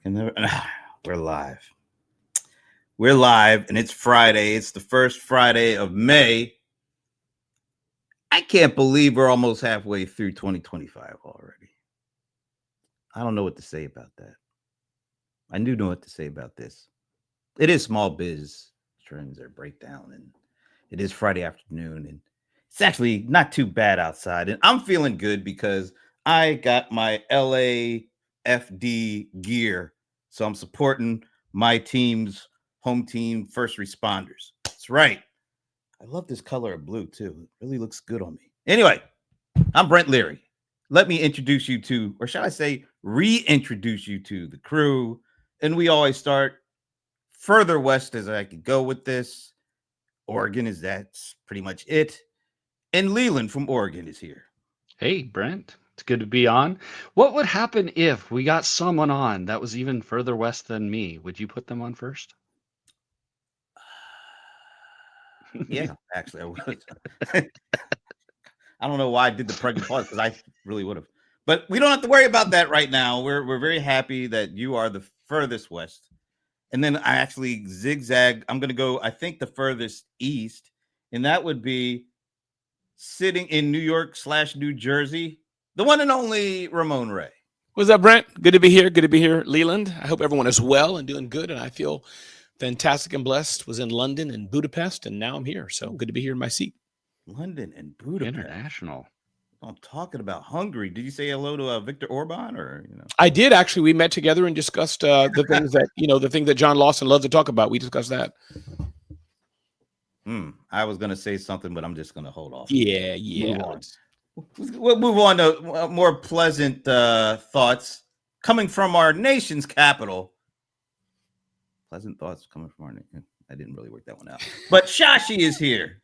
And we're live. We're live, and it's Friday. It's the first Friday of May. I can't believe we're almost halfway through 2025 already. I don't know what to say about that. I do know what to say about this. It is small biz trends or breakdown, and it is Friday afternoon, and it's actually not too bad outside. And I'm feeling good because I got my LAFD gear. So I'm supporting my team's home team first responders. That's right. I love this color of blue too. It really looks good on me. Anyway, I'm Brent Leary. Let me introduce you to, or shall I say, reintroduce you to the crew. And we always start further west as I could go with this. Oregon is that's pretty much it. And Leland from Oregon is here. Hey, Brent. It's good to be on. What would happen if we got someone on that was even further west than me? Would you put them on first? Yeah, actually, I would. I don't know why I did the pregnant pause because I really would have. But we don't have to worry about that right now. We're very happy that you are the furthest west. And then I actually zigzag. I'm going to go, I think, the furthest east. And that would be sitting in New York / New Jersey, the one and only Ramon Ray. What's up, Brent? Good to be here. Good to be here, Leland. I hope everyone is well and doing good. And I feel fantastic and blessed. Was in London and Budapest, and now I'm here. So good to be here in my seat. London and Budapest. International. I'm talking about Hungary. Did you say hello to Viktor Orban, or I did actually. We met together and discussed the things that the thing that John Lawson loves to talk about. We discussed that. I was going to say something, but I'm just going to hold off. Yeah. We'll move on to more pleasant thoughts coming from our nation's capital. Pleasant thoughts coming from our nation. I didn't really work that one out. But Shashi is here.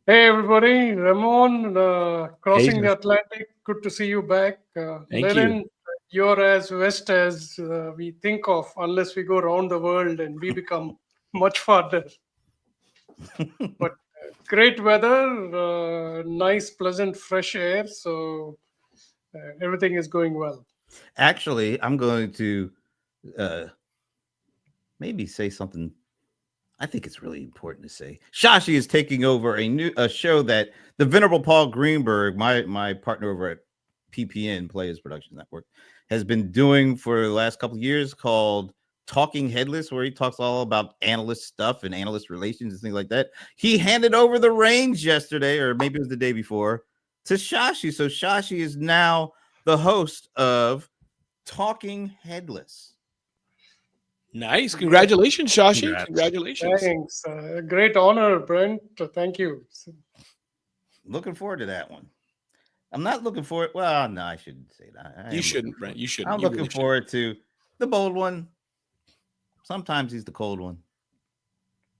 Hey, everybody. Ramon, crossing the Atlantic. Good to see you back. Thank you. You're as west as we think of, unless we go around the world and we become much farther. But great weather, nice, pleasant, fresh air. So everything is going well. Actually, I'm going to maybe say something I think it's really important to say. Shashi is taking over a show that the venerable Paul Greenberg, my partner over at PPN Players Production Network, has been doing for the last couple of years, called Talking Headless, where he talks all about analyst stuff and analyst relations and things like that. He handed over the reins yesterday, or maybe it was the day before, to Shashi. So Shashi is now the host of Talking Headless. Nice. Congratulations, Shashi. Congratulations. Thanks. Great honor, Brent. Thank you. Looking forward to that one. I'm not looking forward. Well, no, I shouldn't say that. You shouldn't, Brent. You shouldn't. I'm looking forward to the bold one. Sometimes he's the cold one.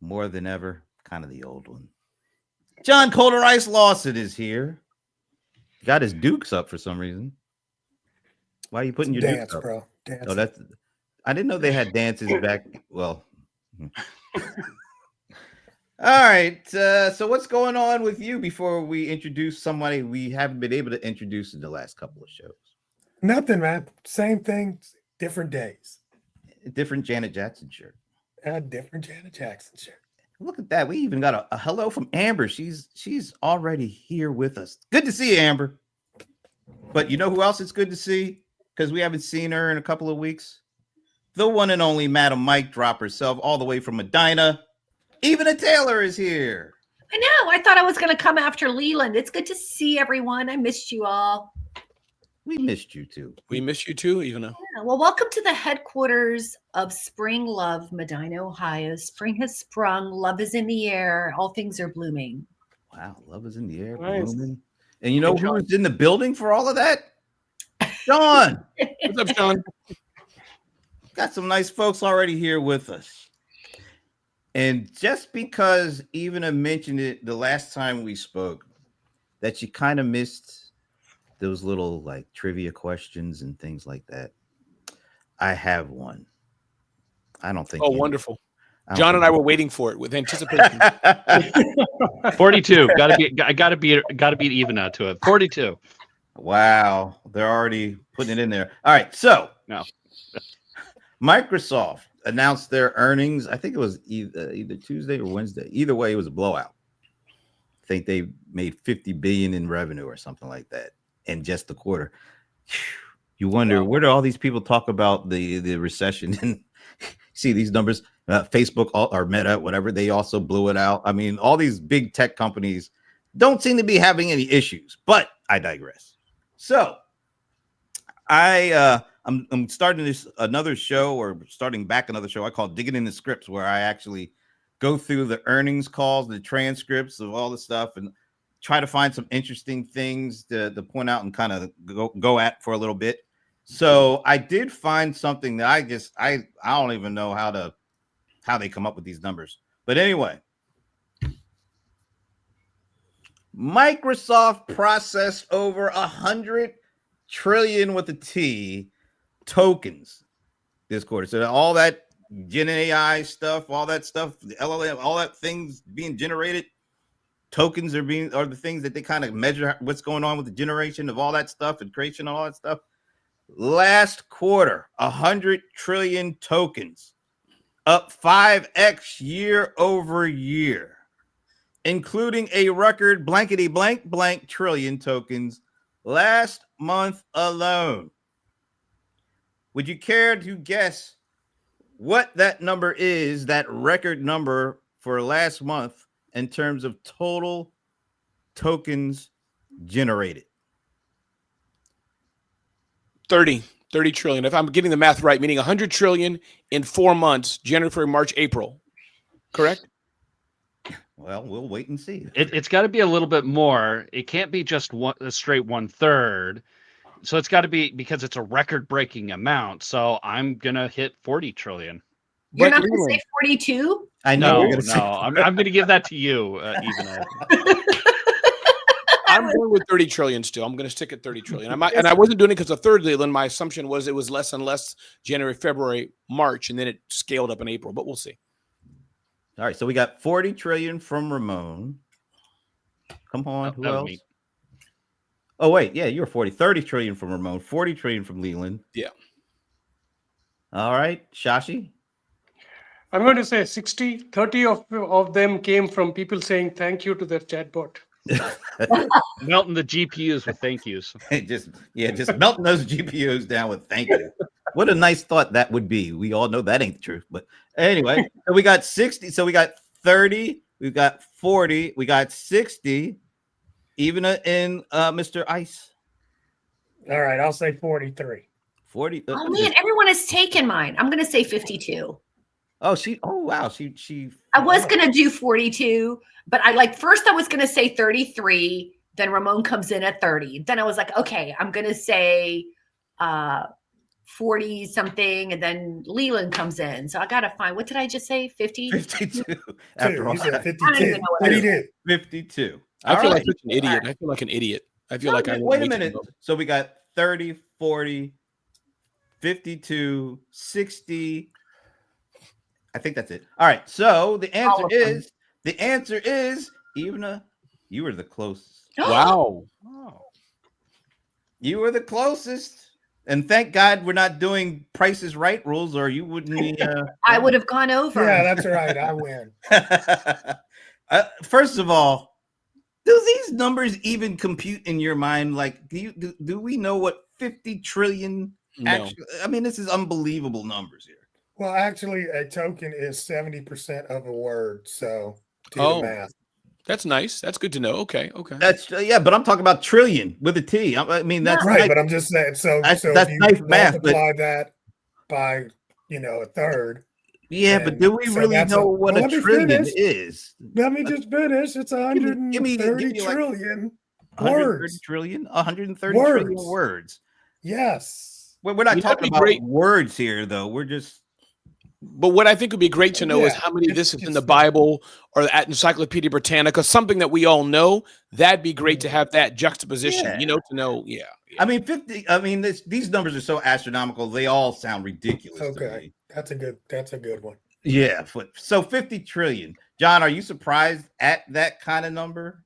More than ever, kind of the old one. John Colder Ice Lawson is here. Got his dukes up for some reason. Why are you putting your dukes up? Bro. Dance. Oh, that's. I didn't know they had dances back. Well. All right. So what's going on with you before we introduce somebody we haven't been able to introduce in the last couple of shows? Nothing, man. Same thing, different days. Different Janet Jackson shirt. A different Janet Jackson shirt. Look at that. We even got a hello from Amber. She's already here with us. Good to see you, Amber. But you know who else it's good to see? Because we haven't seen her in a couple of weeks. The one and only Madam Mic Drop herself, all the way from Medina. Even a Taylor is here. I know. I thought I was going to come after Leland. It's good to see everyone. I missed you all. We missed you too. We miss you too, Ivana. Yeah, well, welcome to the headquarters of Spring Love, Medina, Ohio. Spring has sprung. Love is in the air. All things are blooming. Wow. Love is in the air. Nice. Blooming. And you know who's in the building for all of that? Sean. What's up, Sean? Got some nice folks already here with us. And just because Ivana mentioned it the last time we spoke, that she kind of missed those little like trivia questions and things like that, I have one. I don't think. Oh, wonderful. John and I were waiting for it with anticipation. 42. Gotta beat even out to it. 42. Wow. They're already putting it in there. All right. So no. Microsoft announced their earnings. I think it was either Tuesday or Wednesday. Either way, it was a blowout. I think they made 50 billion in revenue or something like that in just the quarter. You wonder where do all these people talk about the recession and see these numbers? Facebook or Meta, whatever, they also blew it out. I mean, all these big tech companies don't seem to be having any issues, but I digress. So I'm starting another show I call Digging in the Scripts, where I actually go through the earnings calls, the transcripts of all the stuff, and try to find some interesting things to point out and kind of go at for a little bit. So I did find something that I don't even know how they come up with these numbers. But anyway, Microsoft processed over 100 trillion with a T tokens this quarter. So all that Gen AI stuff, all that stuff, the LLM, all that things being generated, tokens are the things that they kind of measure what's going on with the generation of all that stuff and creation and all that stuff. Last quarter, 100 trillion tokens, up 5x year over year, including a record blankety blank trillion tokens last month alone. Would you care to guess what that number is, that record number for last month in terms of total tokens generated? 30 trillion. If I'm getting the math right, meaning 100 trillion in 4 months, January, February, March, April. Correct? Well, we'll wait and see. It's got to be a little bit more. It can't be just a straight 1/3. So it's got to be, because it's a record-breaking amount. So I'm gonna hit 40 trillion. You're But not going to say 42? I know. No, you're gonna say- I'm going to give that to you, even. I'm going with 30 trillion still. I'm going to stick at 30 trillion. I wasn't doing it because the third Leland, my assumption was it was less and less January, February, March, and then it scaled up in April, but we'll see. All right, so we got 40 trillion from Ramon. Come on, who that was else? me. Oh, wait, yeah, you're 40. 30 trillion from Ramon, 40 trillion from Leland. Yeah. All right, Shashi. I'm going to say 30 of them came from people saying thank you to their chatbot. Melting the GPUs with thank yous. just melting those GPUs down with thank you. What a nice thought that would be. We all know that ain't the truth, but anyway, so we got 60. So we got 30, we got 40, we got 60. Even in Mr. Ice. All right, I'll say 43. 40. Oh man, everyone has taken mine. I'm going to say 52. Oh wow. She I was going to do 42, but first I was going to say 33. Then Ramon comes in at 30. Then I was like, okay, I'm going to say 40 something. And then Leland comes in. So I got to find, what did I just say? 50? 52. After all, I don't even know what I he did. 52. I feel All like right. such an idiot. I feel like an idiot. I feel like I wait a minute. So we got 30, 40, 52, 60. I think that's it. All right. So the answer is Ivana, you were the closest. Wow. You were the closest. And thank God we're not doing Price is Right rules, or you wouldn't. I would have gone over. Yeah, that's right. I win. First of all, do these numbers even compute in your mind? Like, do we know what 50 trillion actually? I mean, this is unbelievable numbers here. Well, actually, a token is 70% of a word. So do the math. That's nice. That's good to know. Okay. That's but I'm talking about trillion with a T. I mean, that's right. nice. But I'm just saying. So that's if you nice math. Multiply that by a third. Yeah, but do we really know what a trillion is? Let me just finish. It's 130 trillion words. 130 trillion words. Yes. We're not talking about words here, though. We're just. But what I think would be great to know is how many of this is in the Bible or at Encyclopedia Britannica, something that we all know. That'd be great to have that juxtaposition, to know. Yeah. I mean, 50. I mean, these numbers are so astronomical; they all sound ridiculous. Okay, that's a good one. Yeah. So 50 trillion. John, are you surprised at that kind of number?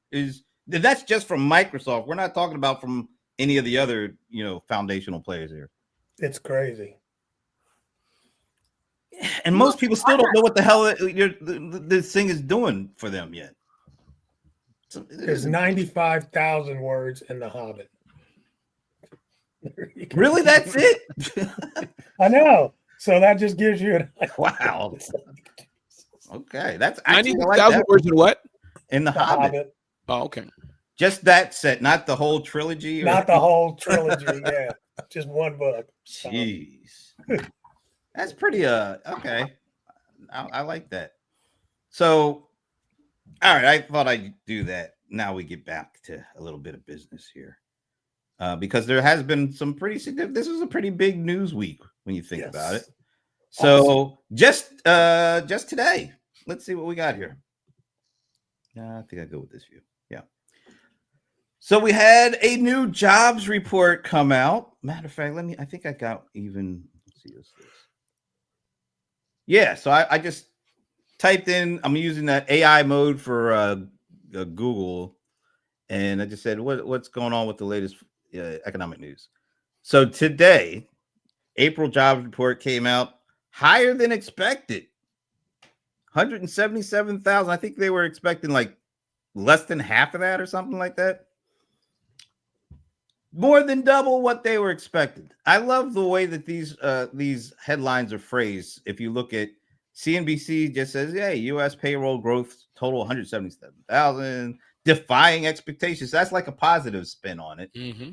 That's just from Microsoft? We're not talking about from any of the other, foundational players here. It's crazy. And most people still don't know what the hell this thing is doing for them yet. So, There's 95,000 words in The Hobbit. Really, that's it? I know. So that just gives you an Wow. Okay, that's actually 90,000 words in what? In The Hobbit. Oh, okay. Just that set, not the whole trilogy. Not the whole trilogy. Yeah, just one book. Jeez, that's pretty. Okay, I like that. So, all right, I thought I'd do that. Now we get back to a little bit of business here, because there has been some pretty significant. This was a pretty big news week when you think about it. So just today, let's see what we got here. I think I go with this view. Yeah. So we had a new jobs report come out. Matter of fact, I think I got even. Let's see what's this. Yeah. So I just typed in. I'm using that AI mode for Google, and I just said, what's going on with the latest economic news? So today, April jobs report came out higher than expected. 177,000. I think they were expecting like less than half of that or something like that. More than double what they were expected. I love the way that these headlines are phrased. If you look at CNBC, just says, "Hey, U.S. payroll growth total 177,000, defying expectations." That's like a positive spin on it. Mm-hmm.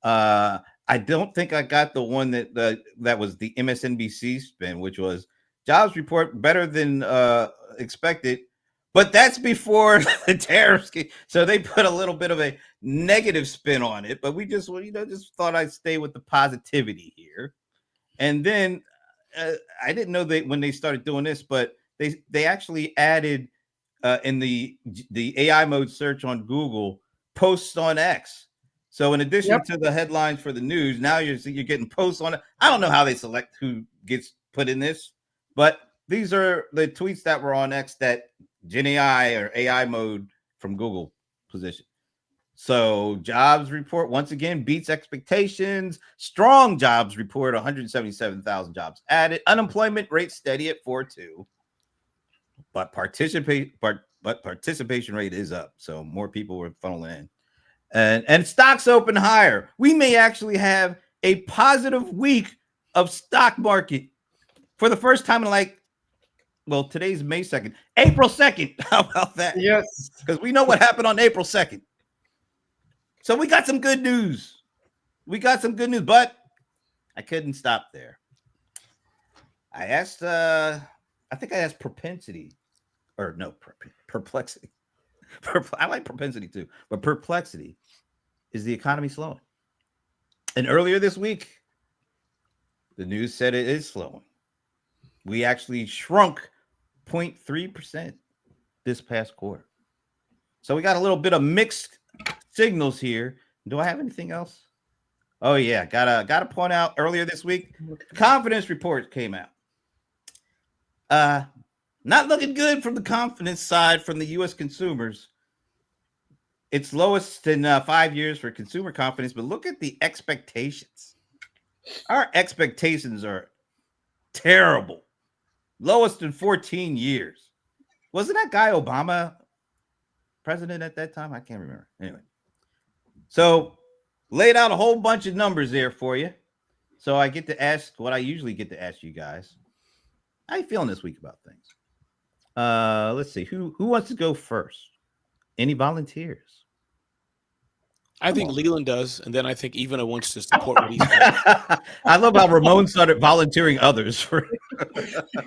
I don't think I got the one that was the MSNBC spin, which was jobs report better than expected. But that's before the tariffs. So they put a little bit of a negative spin on it. But we just thought I'd stay with the positivity here. And then I didn't know that when they started doing this, but they actually added in the AI mode search on Google posts on X. So in addition to the headlines for the news, now you're getting posts on it. I don't know how they select who gets put in this, but these are the tweets that were on X that Gen AI or AI mode from Google position. So jobs report once again beats expectations. Strong jobs report 177,000 jobs added. Unemployment rate steady at 4.2. But participation rate is up. So more people were funneling in. And stocks open higher. We may actually have a positive week of stock market for the first time in today's May 2nd, April 2nd. How about that? Yes. Because we know what happened on April 2nd. So we got some good news. But I couldn't stop there. I asked, I think I asked perplexity. I like propensity too, but perplexity. Is the economy slowing? And earlier this week, the news said it is slowing. We actually shrunk 0.3% this past quarter. So we got a little bit of mixed signals here. Do I have anything else? Oh yeah, gotta point out earlier this week, confidence report came out. Not looking good from the confidence side from the U.S. consumers. It's lowest in 5 years for consumer confidence, but look at the expectations. Our expectations are terrible. Lowest in 14 years. Wasn't that guy Obama president at that time? I can't remember. Anyway. So laid out a whole bunch of numbers there for you. So I get to ask what I usually get to ask you guys. How you feeling this week about things? Let's see. Who wants to go first? Any volunteers? I think Leland does, and then I think Ivana wants to support what he's doing. I love how Ramon started volunteering others for.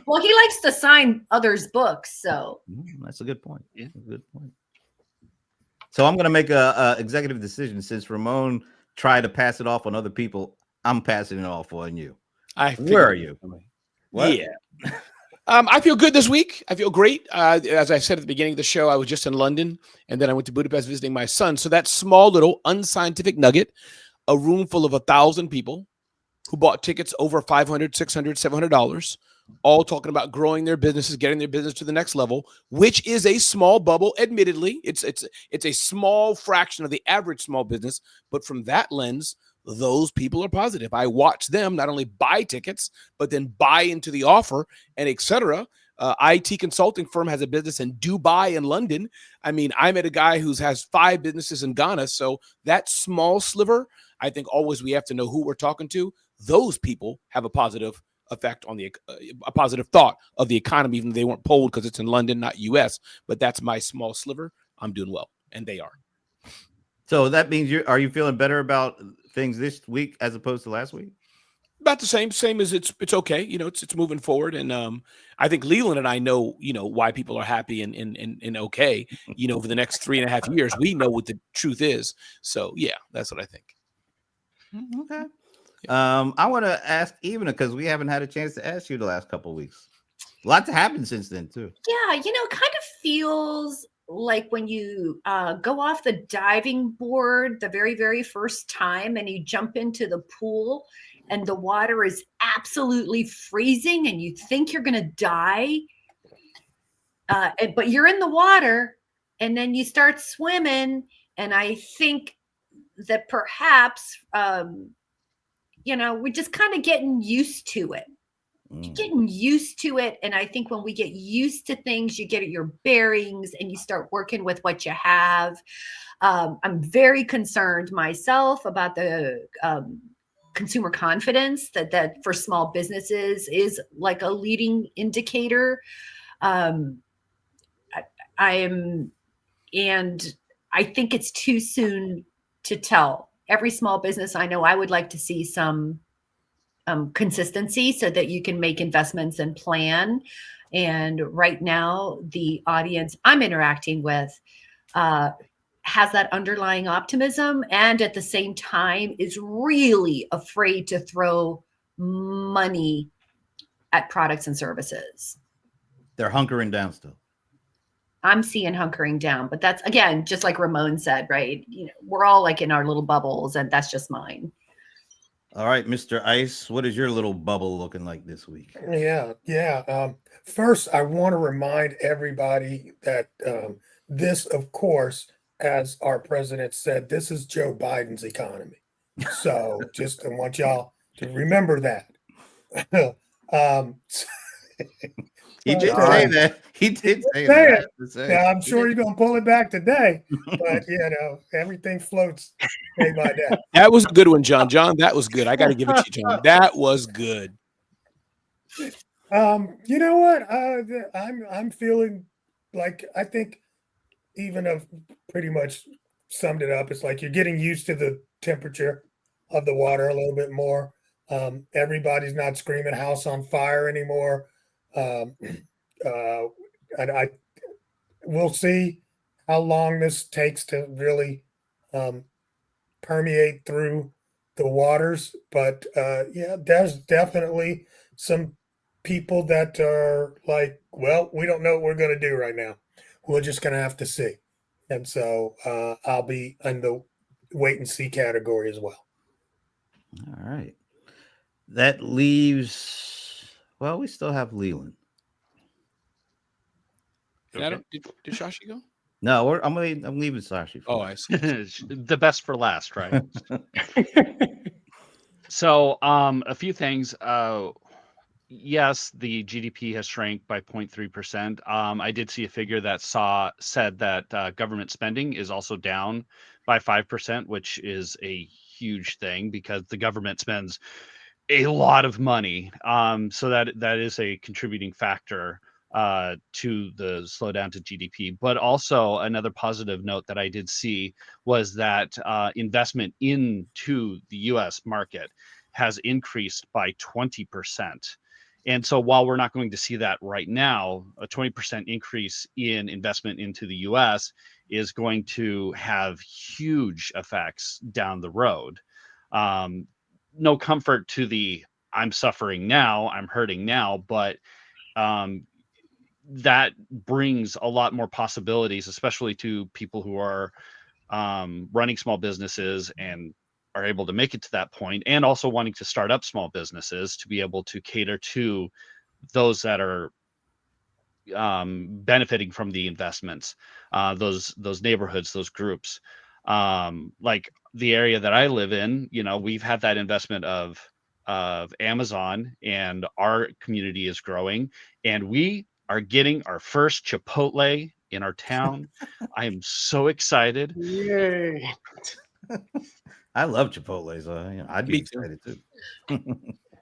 Well, he likes to sign others' books, so That's a good point. Yeah, a good point. So I'm going to make a executive decision. Since Ramon tried to pass it off on other people, I'm passing it off on you. Where are you? What? Yeah. I feel good this week. I feel great. As I said at the beginning of the show, I was just in London, and then I went to Budapest visiting my son. So that small little unscientific nugget, a room full of 1,000 people who bought tickets over $500, $600, $700, all talking about growing their businesses, getting their business to the next level, which is a small bubble. Admittedly, it's a small fraction of the average small business. But from that lens, those people are positive. I watch them not only buy tickets, but then buy into the offer and etc. IT consulting firm has a business in Dubai and London. I mean, I met a guy who has 5 businesses in Ghana. So that small sliver, I think always we have to know who we're talking to. Those people have a positive effect on a positive thought of the economy, even though they weren't polled because it's in London, not US. But that's my small sliver. I'm doing well, and they are. So that means are you feeling better about things this week as opposed to last week? About the same as it's okay. It's moving forward. And I think Leland and I know, why people are happy and okay, over the next 3.5 years. We know what the truth is. So yeah, that's what I think. Okay. I want to ask Eva, because we haven't had a chance to ask you the last couple of weeks. A lot to happen since then too. Yeah, it kind of feels like when you go off the diving board the very, very first time and you jump into the pool and the water is absolutely freezing and you think you're going to die, but you're in the water and then you start swimming. And I think that perhaps, we're just kind of getting used to it. Getting used to it. And I think when we get used to things, you get your bearings and you start working with what you have. I'm very concerned myself about the consumer confidence that for small businesses is like a leading indicator. I am, and I think it's too soon to tell. Every small business I know, I would like to see some consistency so that you can make investments and plan. And right now, the audience I'm interacting with has that underlying optimism and at the same time is really afraid to throw money at products and services. They're hunkering down still. I'm seeing hunkering down, but that's, again, just like Ramon said, right? We're all like in our little bubbles, and that's just mine. All right, Mr. Ice, what is your little bubble looking like this week? Yeah. First, I want to remind everybody that this, of course, as our president said, this is Joe Biden's economy. So just I want y'all to remember that. He did But, say that. He did say say that. I it. have to say. Yeah, I'm He sure did. you're gonna pull it back today, but everything floats day by day. That was a good one, John. John, that was good. I got to give it to you, John. That was good. You know what? I'm feeling like I think even of pretty much summed it up. It's like you're getting used to the temperature of the water a little bit more. Everybody's not screaming house on fire anymore. And we'll see how long this takes to really permeate through the waters. But there's definitely some people that are like, well, we don't know what we're going to do right now. We're just going to have to see. And so I'll be in the wait and see category as well. All right. That leaves, well, we still have Leland. Okay. Did Shashi go? No, I'm leaving Sashi. Oh, I see. The best for last, right? So, a few things. Yes, the GDP has shrank by 0.3%. I did see a figure that said that government spending is also down by 5%, which is a huge thing because the government spends a lot of money. So that is a contributing factor to the slowdown to GDP. But also another positive note that I did see was that investment into the U.S. market has increased by 20%. And so while we're not going to see that right now, a 20% increase in investment into the U.S. is going to have huge effects down the road. No comfort to the I'm suffering now, I'm hurting now, but that brings a lot more possibilities, especially to people who are running small businesses and are able to make it to that point, and also wanting to start up small businesses to be able to cater to those that are benefiting from the investments, those neighborhoods, those groups. Like the area that I live in, we've had that investment of Amazon, and our community is growing, and we are getting our first Chipotle in our town. I am so excited. Yay. I love Chipotle, so I'd be Me too. excited too.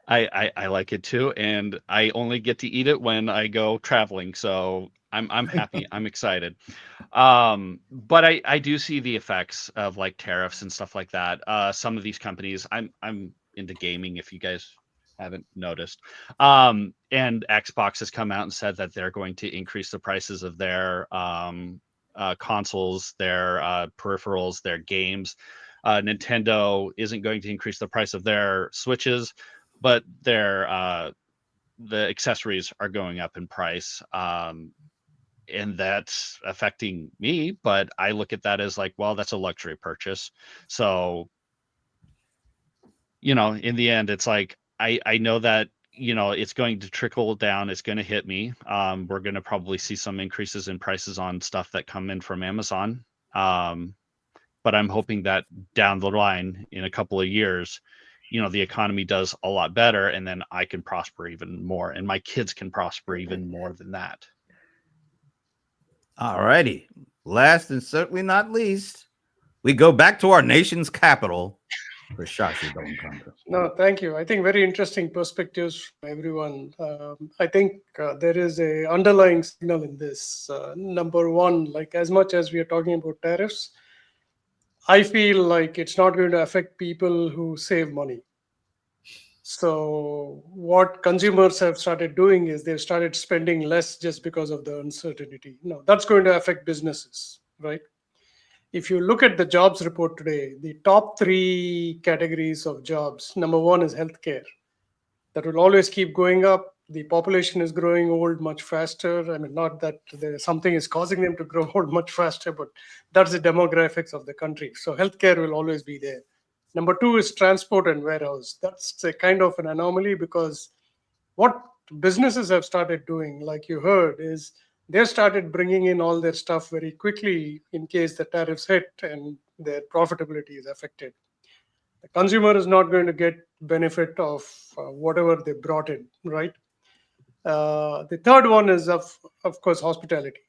I like it too, and I only get to eat it when I go traveling, so I'm happy. I'm excited. But I do see the effects of like tariffs and stuff like that. Some of these companies, I'm into gaming, if you guys haven't noticed. And Xbox has come out and said that they're going to increase the prices of their consoles, their peripherals, their games. Nintendo isn't going to increase the price of their Switches, but their the accessories are going up in price. And that's affecting me, but I look at that as like, well, that's a luxury purchase. So, in the end, it's like I know that it's going to trickle down, it's going to hit me. We're going to probably see some increases in prices on stuff that come in from Amazon. But I'm hoping that down the line in a couple of years, the economy does a lot better, and then I can prosper even more, and my kids can prosper even more than that. All righty. Last and certainly not least, we go back to our nation's capital for Shashi Donkanda. No, thank you. I think very interesting perspectives from everyone. I think there is a underlying signal in this. Number one, like as much as we are talking about tariffs, I feel like it's not going to affect people who save money. So what consumers have started doing is they've started spending less just because of the uncertainty. No, that's going to affect businesses, right? If you look at the jobs report today, the top 3 categories of jobs, number 1 is healthcare. That will always keep going up. The population is growing old much faster. I mean, not that something is causing them to grow old much faster, but that's the demographics of the country. So healthcare will always be there. Number 2 is transport and warehouse. That's a kind of an anomaly because what businesses have started doing, like you heard, is they've started bringing in all their stuff very quickly in case the tariffs hit and their profitability is affected. The consumer is not going to get benefit of whatever they brought in, right? The third one is, of course, hospitality.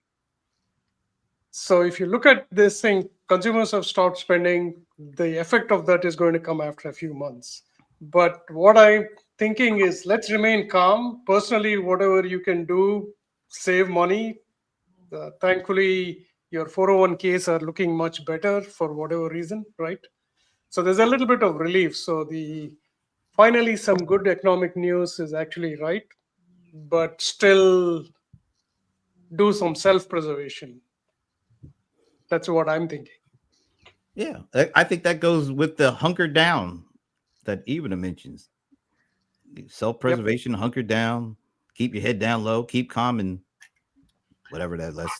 So if you look at this thing, consumers have stopped spending. The effect of that is going to come after a few months. But what I'm thinking is let's remain calm. Personally, whatever you can do, save money. Thankfully, your 401ks are looking much better for whatever reason, right? So there's a little bit of relief. So finally some good economic news is actually right, but still do some self-preservation. That's what I'm thinking. Yeah, I think that goes with the hunker down that Ivana mentions. Self-preservation, hunker down, keep your head down low, keep calm, and whatever that last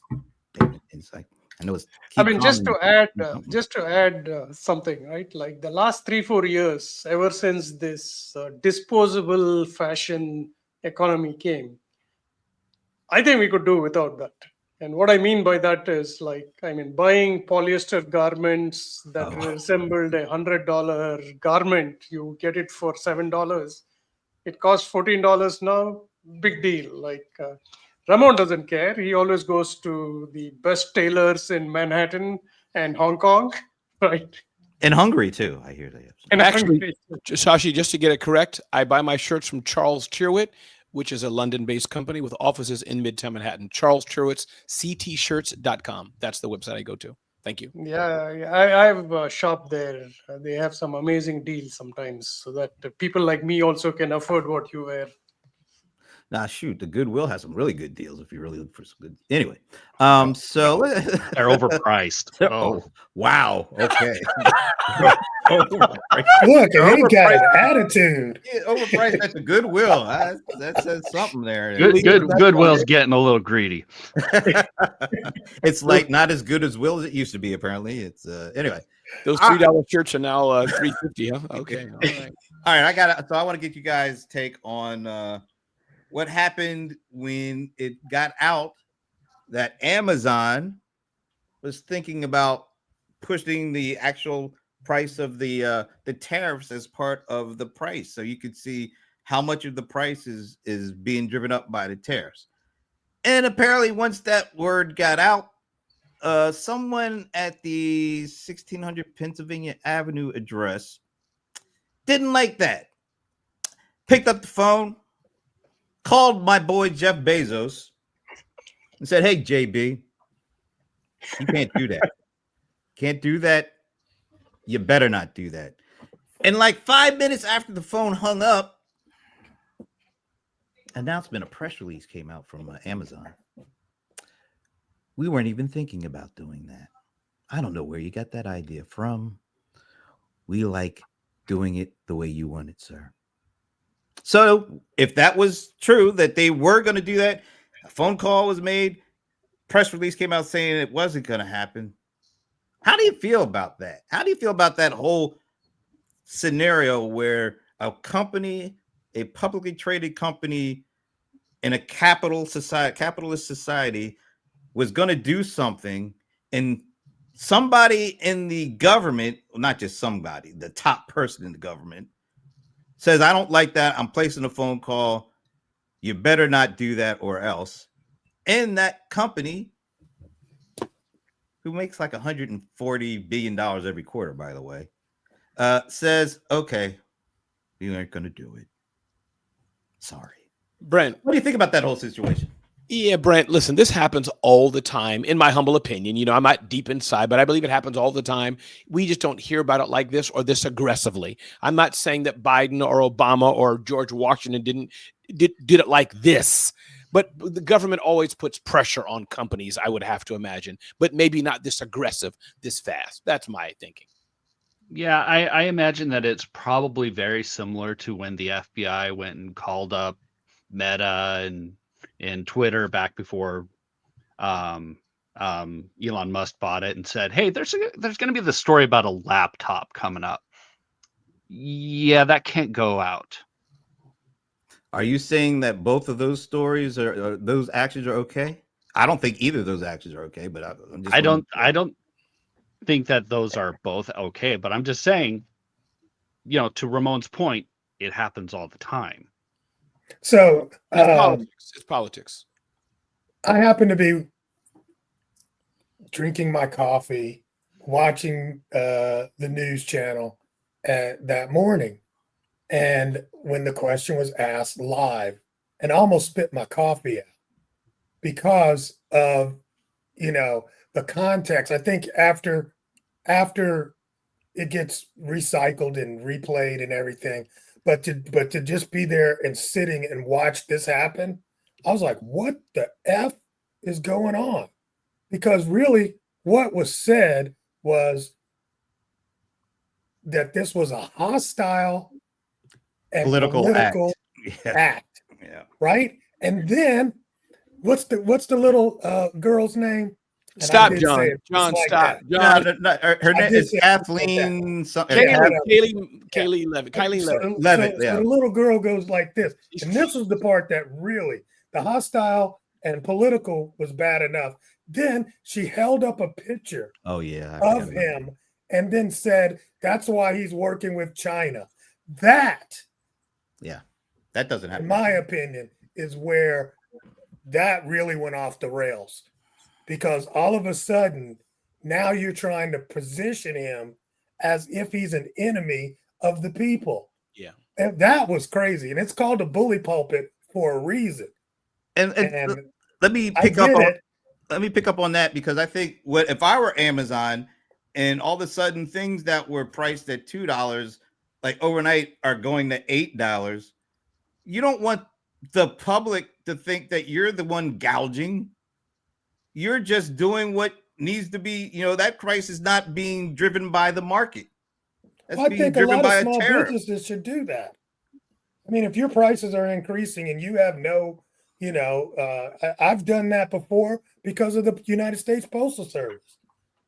statement is. I know it's. I mean, just to add something, right? Like the last 3-4 years, ever since this disposable fashion economy came, I think we could do without that. And what I mean by that is buying polyester garments that resembled $100 garment, you get it for $7. It costs $14 now. Big deal. Ramon doesn't care. He always goes to the best tailors in Manhattan and Hong Kong, right? And Hungary too. I hear they have. And actually, Shashi, just to get it correct, I buy my shirts from Charles Tyrwhitt, which is a London-based company with offices in Midtown Manhattan. Charles Tyrwhitt's ctshirts.com. That's the website I go to. Thank you. Yeah, I've shopped there. They have some amazing deals sometimes so that people like me also can afford what you wear. Nah, shoot, the Goodwill has some really good deals if you really look for some good. Anyway, so they're overpriced. Oh, wow. Okay. Look, and he got an attitude. Yeah, overpriced at the Goodwill. That says something there. Goodwill's getting a little greedy. It's like not as good as Will as it used to be. Apparently, it's anyway. Those $3 shirts are now $3.50. Huh? Okay, all right. All right, I want to get you guys' take on what happened when it got out that Amazon was thinking about pushing the actual price of the tariffs as part of the price, so you could see how much of the price is being driven up by the tariffs. And apparently, once that word got out, someone at the 1600 Pennsylvania Avenue address didn't like that. Picked up the phone, called my boy Jeff Bezos, and said, "Hey, JB, you can't do that. Can't do that. You better not do that." And like 5 minutes after the phone hung up, announcement, a press release came out from Amazon. We weren't even thinking about doing that. I don't know where you got that idea from. We like doing it the way you want it, sir. So if that was true, that they were going to do that, a phone call was made, press release came out saying it wasn't going to happen. How do you feel about that? How do you feel about that whole scenario where a company, a publicly traded company in a capitalist society was going to do something, and somebody in the government, well, not just somebody, the top person in the government says, "I don't like that. I'm placing a phone call. You better not do that or else." And that company, who makes like $140 billion every quarter, by the way, says, "Okay, we aren't going to do it. Sorry." Brent. What do you think about that whole situation? Yeah, Brent, listen, this happens all the time, in my humble opinion. You know, I'm not deep inside, but I believe it happens all the time. We just don't hear about it like this or this aggressively. I'm not saying that Biden or Obama or George Washington did it like this, but the government always puts pressure on companies, I would have to imagine, but maybe not this aggressive, this fast. That's my thinking. Yeah, I imagine that it's probably very similar to when the FBI went and called up Meta and Twitter back before Elon Musk bought it and said, "Hey, there's going to be the story about a laptop coming up." Yeah, that can't go out. Are you saying that both of those stories or those actions are okay? I don't think either of those actions are okay, but I'm just. I don't think that those are both okay, but I'm just saying, to Ramon's point, it happens all the time. So It's politics. It's politics. I happen to be drinking my coffee, watching the news channel that morning. And when the question was asked live, and I almost spit my coffee out because of, the context. I think after it gets recycled and replayed and everything, but to just be there and sitting and watch this happen, I was like, what the F is going on? Because really what was said was that this was a hostile and Political act. act, Yeah. right? And then what's the little girl's name? And I Stop, did John. say it just John, like stop. that. John. No, her I name did is say it just like Kathleen. Kylie Levitt. Kylie So, Levitt. Levitt, so yeah. the little girl goes like this. And this is the part that really, the hostile and political was bad enough. Then she held up a picture Oh yeah, of him and then said, that's why he's working with China. That, that doesn't happen. in my opinion, is where that really went off the rails. Because all of a sudden, now you're trying to position him as if he's an enemy of the people. Yeah. And that was crazy. And it's called a bully pulpit for a reason. And let me pick up on that, because I think if I were Amazon and all of a sudden things that were priced at $2 like overnight are going to $8, you don't want the public to think that you're the one gouging. You're just doing what needs to be, that price is not being driven by the market. That's I being think a driven lot by of a small tariff. businesses should do that. I mean, if your prices are increasing and you have no, I've done that before because of the United States Postal Service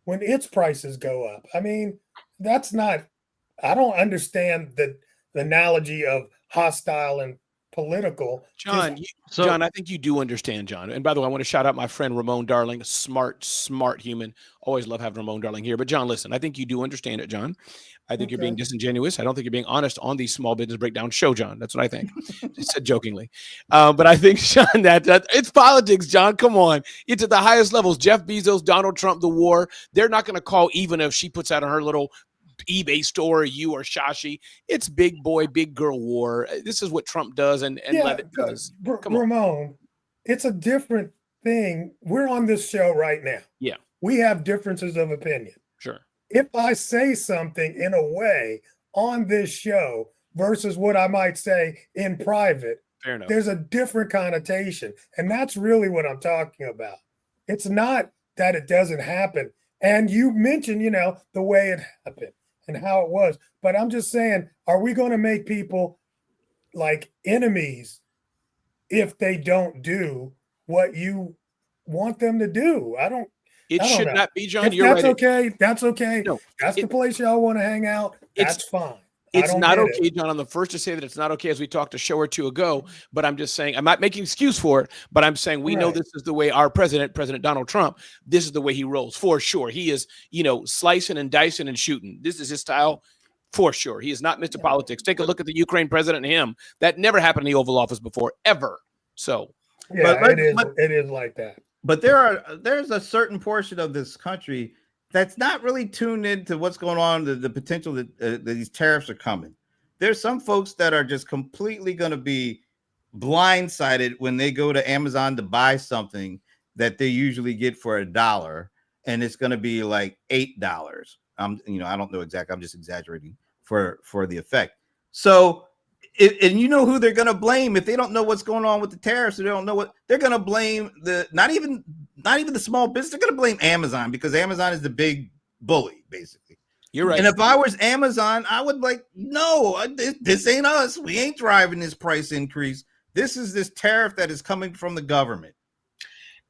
when its prices go up. I mean, I don't understand the analogy of hostile and political. John, So- John, I think you do understand, John. And by the way, I want to shout out my friend Ramon Darling, smart human. Always love having Ramon Darling here. But John, listen, I think you do understand it, John. I think you're being disingenuous. I don't think you're being honest on the Small Business Breakdown show, John. That's what I think. Just said jokingly. But I think, John, that it's politics, John. Come on. It's at the highest levels. Jeff Bezos, Donald Trump, the war. They're not going to call even if she puts out on her little eBay store, you or Shashi. It's big boy, big girl war. This is what Trump does and Levitt does. Come on. Ramon, it's a different thing. We're on this show right now. Yeah. We have differences of opinion. Sure. If I say something in a way on this show versus what I might say in private, Fair enough. there's a different connotation. And that's really what I'm talking about. It's not that it doesn't happen. And you mentioned, the way it happened and how it was. But I'm just saying, are we going to make people like enemies if they don't do what you want them to do? It I don't should know. not be, John. If You're that's right. okay. That's okay. No, that's the place y'all want to hang out. That's fine. It's not get okay, John. I'm the first to say that it's not okay, as we talked a show or two ago. But I'm just saying, I'm not making excuse for it, but I'm saying we know Right. this is the way our President Donald Trump, this is the way he rolls for sure. He is, slicing and dicing and shooting. This is his style for sure. He is not Mr. Politics. Take a look at the Ukraine president and him. That never happened in the Oval Office before, ever. So, Yeah, But it is like that. But there's a certain portion of this country that's not really tuned into what's going on, the potential that these tariffs are coming. There's some folks that are just completely going to be blindsided when they go to Amazon to buy something that they usually get for $1, and it's going to be like $8. I don't know exactly. I'm just exaggerating for the effect. So, and you know who they're going to blame if they don't know what's going on with the tariffs. Or they don't know what they're going to blame. Not even the small business. They're going to blame Amazon because Amazon is the big bully, basically. you're right. And if I was Amazon, I would no, this ain't us. We ain't driving this price increase. This is this tariff that is coming from the government.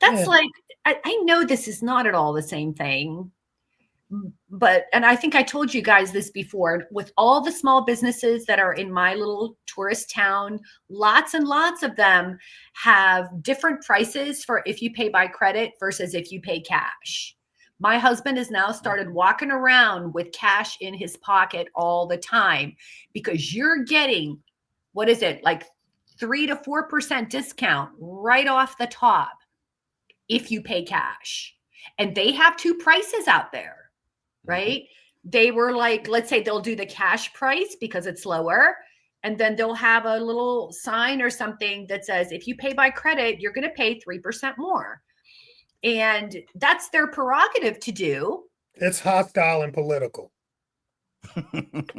That's Yeah. like, I know this is not at all the same thing, but, and I think I told you guys this before, with all the small businesses that are in my little tourist town, lots and lots of them have different prices for if you pay by credit versus if you pay cash. My husband has now started walking around with cash in his pocket all the time because you're getting, what is it, like 3 to 4% discount right off the top if you pay cash. And they have two prices out there, right? They were like, let's say they'll do the cash price because it's lower. And then they'll have a little sign or something that says, if you pay by credit, you're going to pay 3% more. And that's their prerogative to do. It's hostile and political.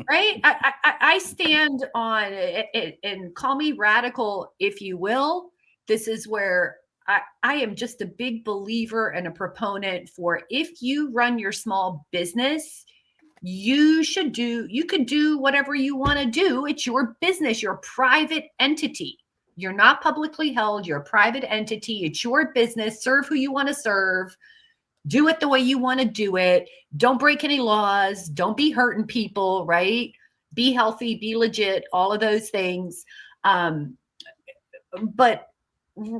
Right? I stand on it, and call me radical if you will. This is where I am just a big believer and a proponent for, if you run your small business, you could do whatever you want to do. It's your business, your private entity. You're not publicly held, you're a private entity. It's your business. Serve who you want to serve. Do it the way you want to do it. Don't break any laws. Don't be hurting people, right? Be healthy, be legit, all of those things. But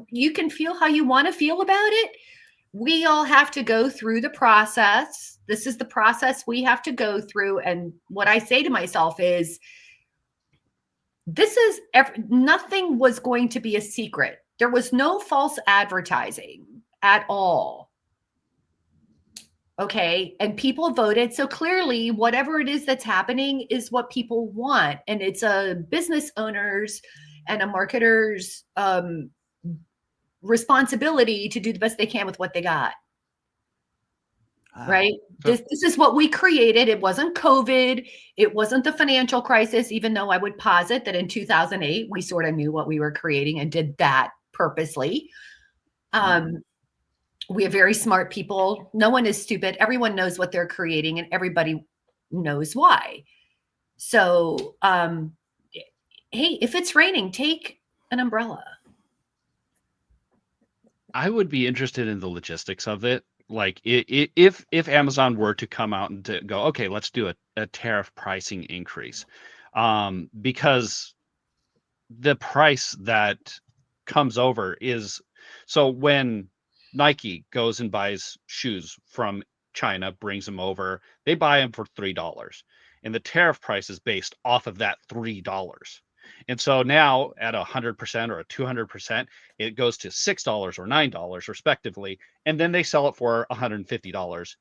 you can feel how you want to feel about it. We all have to go through the process. This is the process we have to go through. And what I say to myself is, nothing was going to be a secret. There was no false advertising at all. Okay. And people voted. So clearly, whatever it is that's happening is what people want. And it's a business owner's and a marketer's responsibility to do the best they can with what they got. Right? This is what we created. It wasn't COVID. It wasn't the financial crisis, even though I would posit that in 2008, we sort of knew what we were creating and did that purposely. We have very smart people. No one is stupid. Everyone knows what they're creating and everybody knows why. So, hey, if it's raining, take an umbrella. I would be interested in the logistics of it. Like if Amazon were to come out and to go, okay, let's do a tariff pricing increase, because the price that comes over is, so when Nike goes and buys shoes from China, brings them over, they buy them for $3, and the tariff price is based off of that $3. And so now at 100% or a 200%, it goes to $6 or $9 respectively, and then they sell it for $150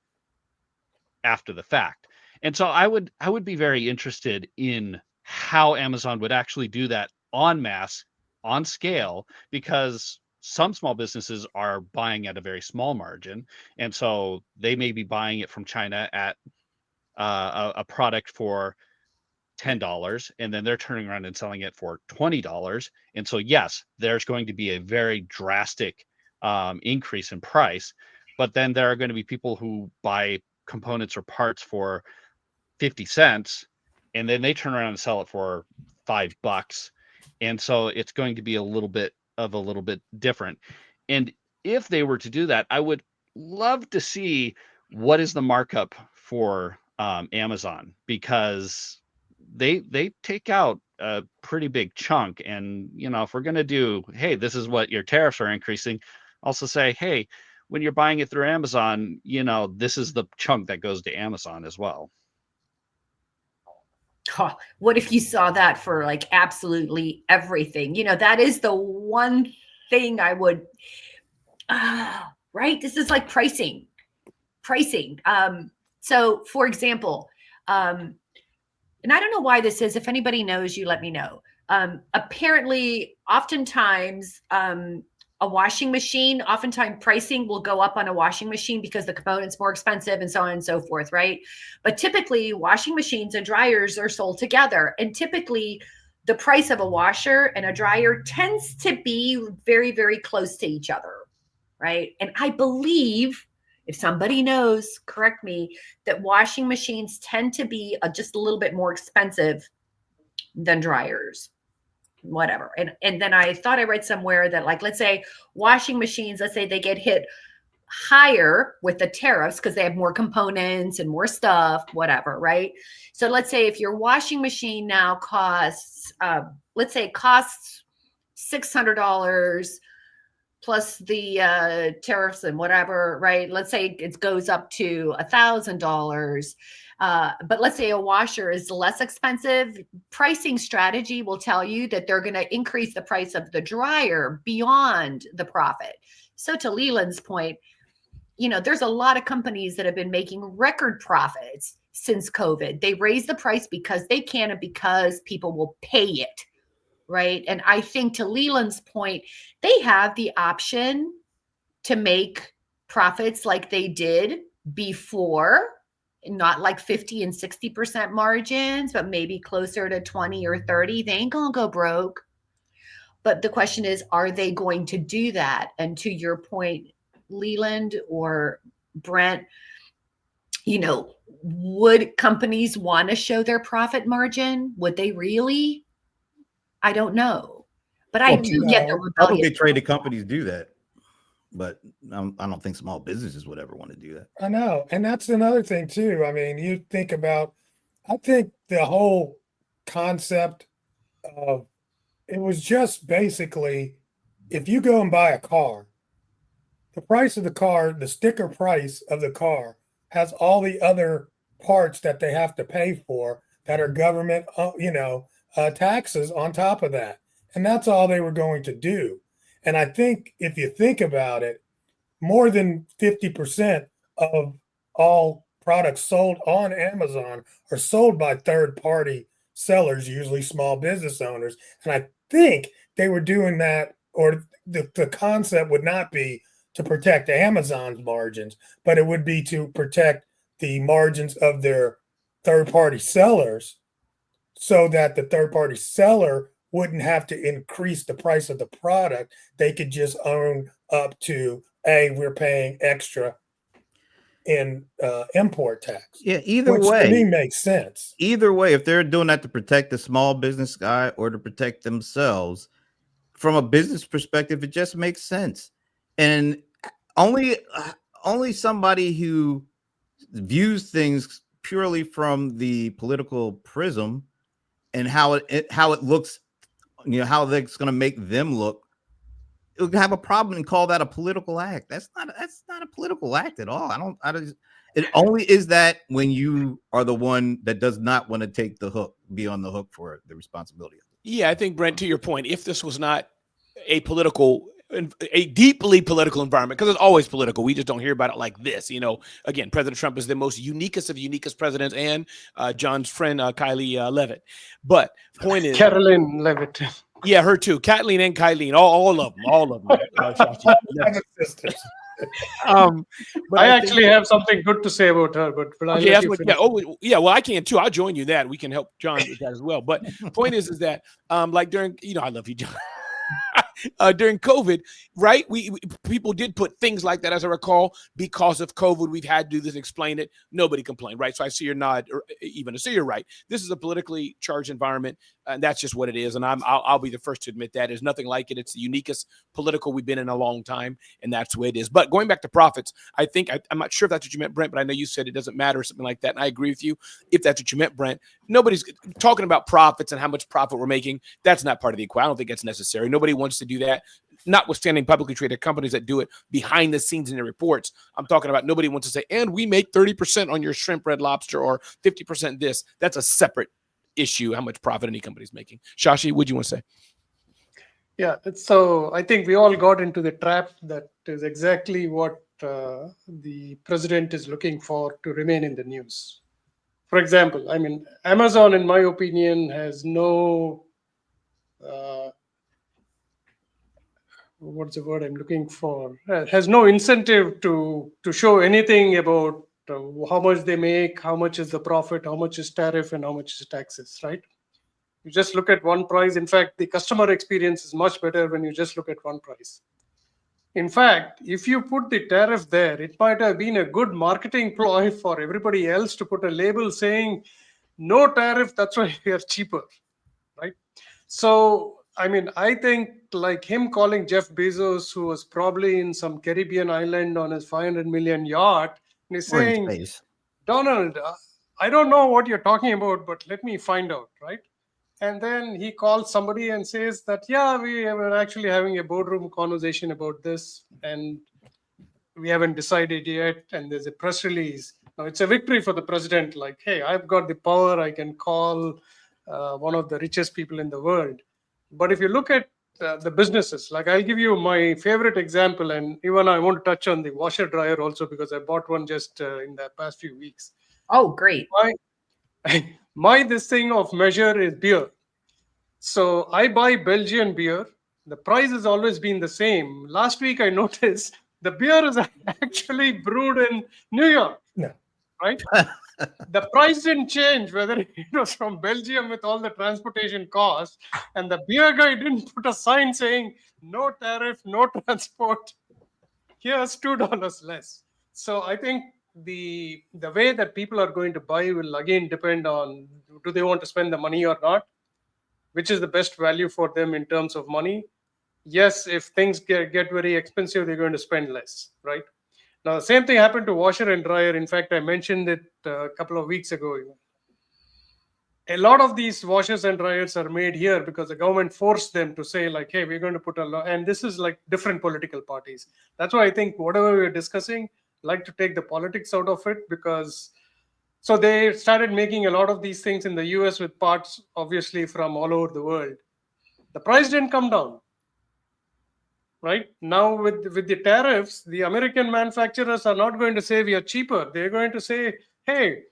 after the fact. And so I would be very interested in how Amazon would actually do that en masse, on scale, because some small businesses are buying at a very small margin, and so they may be buying it from China at a product for $10, and then they're turning around and selling it for $20. And so yes, there's going to be a very drastic increase in price, but then there are going to be people who buy components or parts for 50 cents, and then they turn around and sell it for $5. And so it's going to be a little bit different. And if they were to do that, I would love to see what is the markup for Amazon, because they take out a pretty big chunk. And if we're going to do, hey, this is what your tariffs are increasing, also say, hey, when you're buying it through Amazon, this is the chunk that goes to Amazon as well. Oh, what if you saw that for like absolutely everything? That is the one thing I would, right? This is like pricing. So for example, and I don't know why this is. If anybody knows, you let me know. Apparently, oftentimes, a washing machine, oftentimes pricing will go up on a washing machine because the component's more expensive and so on and so forth, right? But typically, washing machines and dryers are sold together. And typically, the price of a washer and a dryer tends to be very, very close to each other, right? And I believe, if somebody knows, correct me, that washing machines tend to be just a little bit more expensive than dryers, whatever. And then I thought I read somewhere that, like, let's say washing machines, let's say they get hit higher with the tariffs because they have more components and more stuff, whatever, right? So let's say if your washing machine now costs, let's say it costs $600 plus the tariffs and whatever, right? Let's say it goes up to $1,000. But let's say a washer is less expensive. Pricing strategy will tell you that they're going to increase the price of the dryer beyond the profit. So to Leland's point, there's a lot of companies that have been making record profits since COVID. They raise the price because they can and because people will pay it. Right. And I think to Leland's point, they have the option to make profits like they did before, not like 50 and 60% margins, but maybe closer to 20 or 30. They ain't going to go broke. But the question is, are they going to do that? And to your point, Leland or Brent, would companies want to show their profit margin? Would they really? I don't know, but I do get the rebellion. Publicly traded companies do that, but I don't think small businesses would ever want to do that. I know. And that's another thing too. I mean, you think about, I think the whole concept of it was just basically, if you go and buy a car, the price of the car, the sticker price of the car has all the other parts that they have to pay for that are government, taxes on top of that. And that's all they were going to do. And I think if you think about it, more than 50% of all products sold on Amazon are sold by third-party sellers, usually small business owners. And I think they were doing that, or the concept would not be to protect Amazon's margins, but it would be to protect the margins of their third-party sellers, so that the third-party seller wouldn't have to increase the price of the product. They could just own up to, we're paying extra in import tax. Yeah, either which way, to me makes sense. Either way, if they're doing that to protect the small business guy or to protect themselves, from a business perspective, it just makes sense. And only somebody who views things purely from the political prism and how it looks how that's going to make them look, it would have a problem and call that a political act. That's not a political act at all. It only is that when you are the one that does not want to be on the hook for the responsibility. Yeah, I think, Brent, to your point, if this was not a deeply political environment, because it's always political, we just don't hear about it like this. Again, President Trump is the most uniquest of uniquest presidents, and John's friend, Kylie Levitt. But point is, Carolyn Levitt. Yeah, her too. Kathleen and Kylene, all of them. Shashi. Sisters. But I actually have something good to say about her, but I'll okay, let that's you what. finish. Yeah. Oh, yeah. Well, I can too. I'll join you. That we can help John with that as well. But point is that like during, I love you, John. During COVID, right? We people did put things like that, as I recall, because of COVID. We've had to do this, explain it. Nobody complained, right? So I see your nod, or even to see you're right. This is a politically charged environment, and that's just what it is. And I'll be the first to admit that. There's nothing like it. It's the uniquest political we've been in a long time, and that's the way it is. But going back to profits, I think I'm not sure if that's what you meant, Brent, but I know you said it doesn't matter or something like that, and I agree with you. If that's what you meant, Brent, nobody's talking about profits and how much profit we're making. That's not part of the equation. I don't think that's necessary. Nobody wants to do that, notwithstanding publicly traded companies that do it behind the scenes in their reports. I'm talking about nobody wants to say, and we make 30% on your shrimp, red lobster, or 50% this. That's a separate issue, how much profit any company's making. Shashi, what do you want to say? Yeah, so I think we all got into the trap that is exactly what the president is looking for to remain in the news. For example, I mean, Amazon, in my opinion, has no what's the word I'm looking for? Has no incentive to show anything about how much they make, how much is the profit, how much is tariff, and how much is taxes, right? You just look at one price. In fact, the customer experience is much better when you just look at one price. In fact, if you put the tariff there, it might have been a good marketing ploy for everybody else to put a label saying no tariff, that's why we are cheaper, right? So, I mean, I think like him calling Jeff Bezos, who was probably in some Caribbean island on his 500 million yacht, and he's Or in saying, space. Donald, I don't know what you're talking about, but let me find out, right? And then he calls somebody and says that, yeah, we were actually having a boardroom conversation about this, and we haven't decided yet. And there's a press release. Now, it's a victory for the president. Like, hey, I've got the power. I can call one of the richest people in the world. But if you look at the businesses, like I'll give you my favorite example, and even I want to touch on the washer dryer also because I bought one just in the past few weeks. Oh, great. My this thing of measure is beer. So I buy Belgian beer. The price has always been the same. Last week I noticed the beer is actually brewed in New York. No. Right? The price didn't change whether it was from Belgium with all the transportation costs, and the beer guy didn't put a sign saying no tariff, no transport. Here's $2 less. So I think the way that people are going to buy will again depend on do they want to spend the money or not, which is the best value for them in terms of money. Yes, if things get very expensive, they're going to spend less, right? Now, the same thing happened to washer and dryer. In fact, I mentioned it a couple of weeks ago. A lot of these washers and dryers are made here because the government forced them to say, like, hey, we're going to put a law. And this is like different political parties. That's why I think whatever we're discussing, like to take the politics out of it, because so they started making a lot of these things in the US with parts, obviously, from all over the world. The price didn't come down. Right now, with the tariffs, the American manufacturers are not going to say we are cheaper. They're going to say, hey,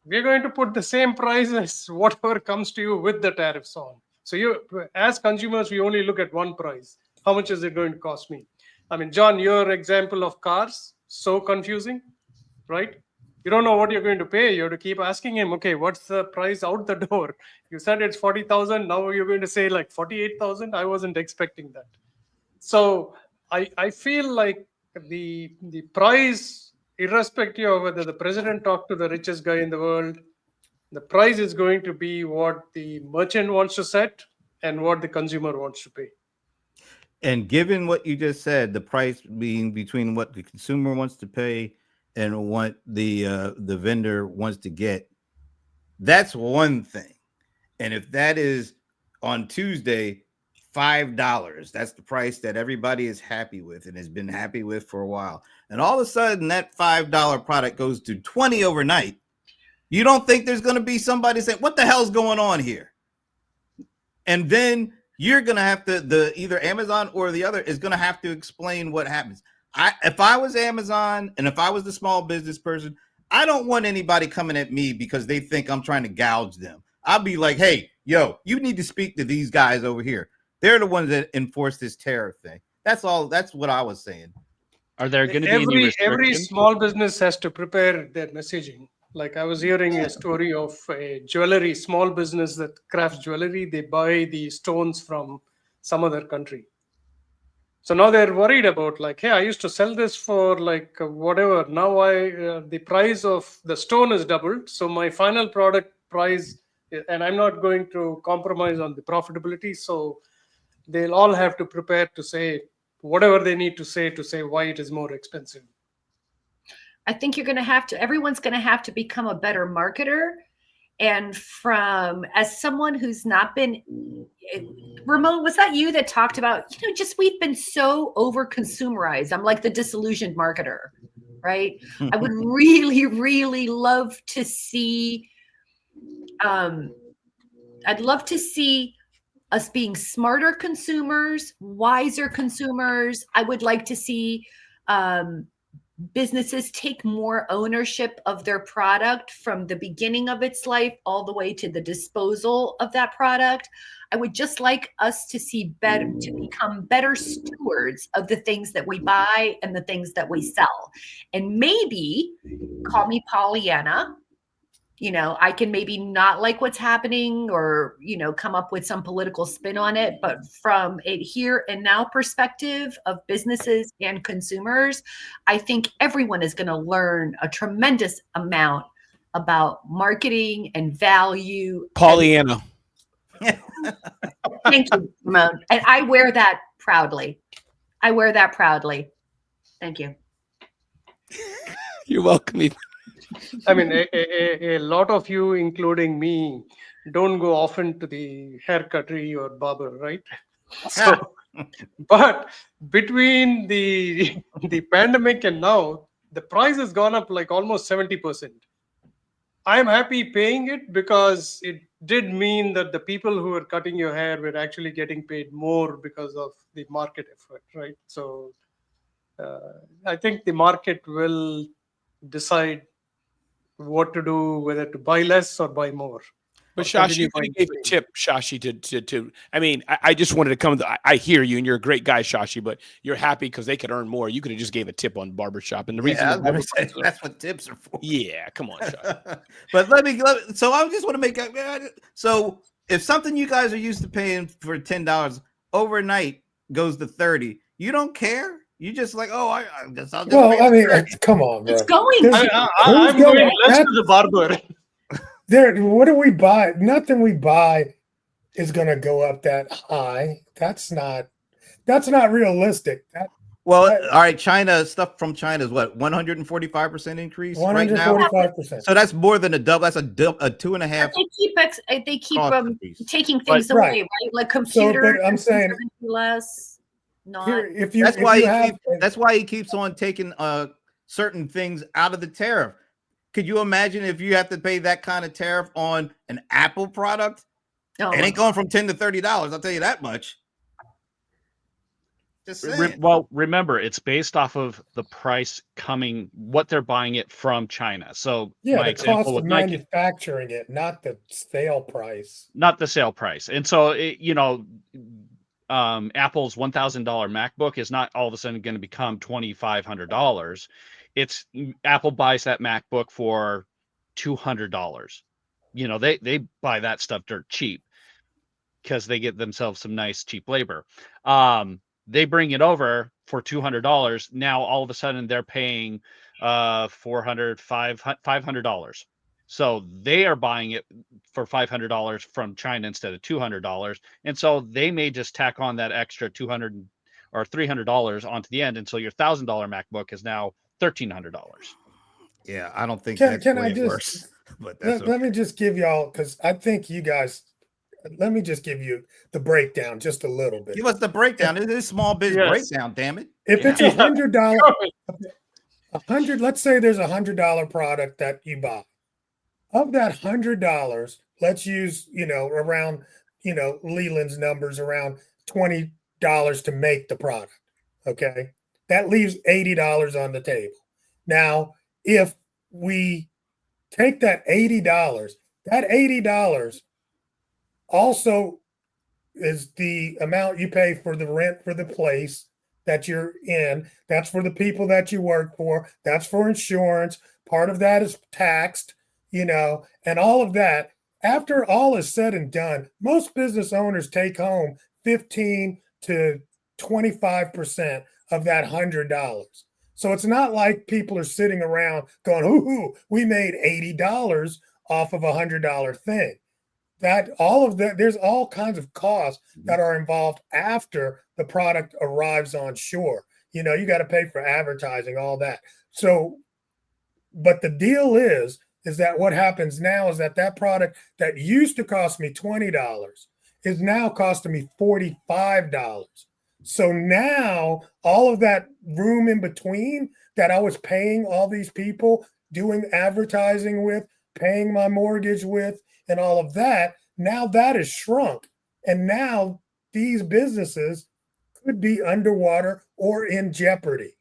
we're going to put the same price as whatever comes to you with the tariffs on. So you, as consumers, we only look at one price. How much is it going to cost me? I mean, John, your example of cars, so confusing, right? You don't know what you're going to pay. You have to keep asking him, okay, what's the price out the door? You said it's 40,000. Now you're going to say like 48,000. I wasn't expecting that. So I feel like the price, irrespective of whether the president talked to the richest guy in the world, the price is going to be what the merchant wants to set and what the consumer wants to pay. And given what you just said, the price being between what the consumer wants to pay and what the vendor wants to get, that's one thing. And if that is on Tuesday, $5. That's the price that everybody is happy with and has been happy with for a while. And all of a sudden, that $5 product goes to 20 overnight. You don't think there's going to be somebody saying, "What the hell's going on here?" And then you're going to have to, the either Amazon or the other is going to have to explain what happens. If I was Amazon and if I was the small business person, I don't want anybody coming at me because they think I'm trying to gouge them. I'll be like, "Hey, yo, you need to speak to these guys over here. They're the ones that enforce this tariff thing." That's all. That's what I was saying. Are there going to be any Every restrictions? small business has to prepare their messaging. Like I was hearing a story of a jewelry small business that crafts jewelry. They buy the stones from some other country. So now they're worried about like, hey, I used to sell this for like whatever. Now the price of the stone is doubled. So my final product price, and I'm not going to compromise on the profitability. So they'll all have to prepare to say whatever they need to say why it is more expensive. I think you're going to have to, everyone's going to have to become a better marketer. And as someone who's not been, Ramon, was that you that talked about, just we've been so over consumerized. I'm like the disillusioned marketer, right? I would really, really love to see, I'd love to see us being smarter consumers, wiser consumers. I would like to see businesses take more ownership of their product from the beginning of its life all the way to the disposal of that product. I would just like us to become better stewards of the things that we buy and the things that we sell. And maybe, call me Pollyanna, I can maybe not like what's happening or, come up with some political spin on it. But from a here and now perspective of businesses and consumers, I think everyone is going to learn a tremendous amount about marketing and value. Pollyanna. Thank you, Ramon. And I wear that proudly. Thank you. You're welcome. I mean, a lot of you, including me, don't go often to the haircuttery or barber, right? So, but between the pandemic and now, the price has gone up like almost 70%. I'm happy paying it because it did mean that the people who were cutting your hair were actually getting paid more because of the market effort, right? So I think the market will decide what to do, whether to buy less or buy more. But Shashi, you could have gave a tip, Shashi, to I mean, I just wanted to come. I hear you, and you're a great guy, Shashi, but you're happy because they could earn more. You could have just gave a tip on barbershop, and the reason that's what tips are for. Yeah, come on, Shashi. But let me. So I just want to make so if something you guys are used to paying for $10 overnight goes to 30, you don't care. You just like, oh, I guess I'll just. Well, I mean, come on, bro. It's going. I'm going less to the barber. What do we buy? Nothing we buy is going to go up that high. That's not realistic. All right. China stuff from China is what 145% increase right now. 145%. So that's more than a double. That's a 2.5. They keep taking things away, right? Like computers. So, I'm saying less. That's why he keeps on taking certain things out of the tariff. Could you imagine if you have to pay that kind of tariff on an Apple product? Oh, it ain't going from $10 to $30. I'll tell you that much. Just saying. Well, remember, it's based off of the price what they're buying it from China. So the cost of manufacturing it, not the sale price. Not the sale price. And so, Apple's $1,000 MacBook is not all of a sudden going to become $2,500. It's Apple buys that MacBook for $200. They buy that stuff dirt cheap because they get themselves some nice cheap labor. They bring it over for $200. Now all of a sudden they're paying $500. So they are buying it for $500 from China instead of $200. And so they may just tack on that extra $200 or $300 onto the end. And so your $1,000 MacBook is now $1,300. Yeah, I don't think that's the way it works. But let me just give y'all, because I think you guys let me just give you the breakdown just a little bit. Give us the breakdown. It is small biz Yes. breakdown. Damn it. If it's Yeah. $100, let's say there's $100 product that you buy. Of that $100, let's use, around, Leland's numbers, around $20 to make the product. Okay. That leaves $80 on the table. Now, if we take that $80 also is the amount you pay for the rent for the place that you're in. That's for the people that you work for. That's for insurance. Part of that is taxed, and all of that. After all is said and done, most business owners take home 15 to 25% of that $100. So it's not like people are sitting around going, "Ooh, we made $80 off of $100 thing." That all of that, there's all kinds of costs that are involved after the product arrives on shore. You got to pay for advertising, all that. So, but the deal is that what happens now is that product that used to cost me $20 is now costing me $45. So now all of that room in between that I was paying all these people, doing advertising with, paying my mortgage with, and all of that, now that is shrunk. And now these businesses could be underwater or in jeopardy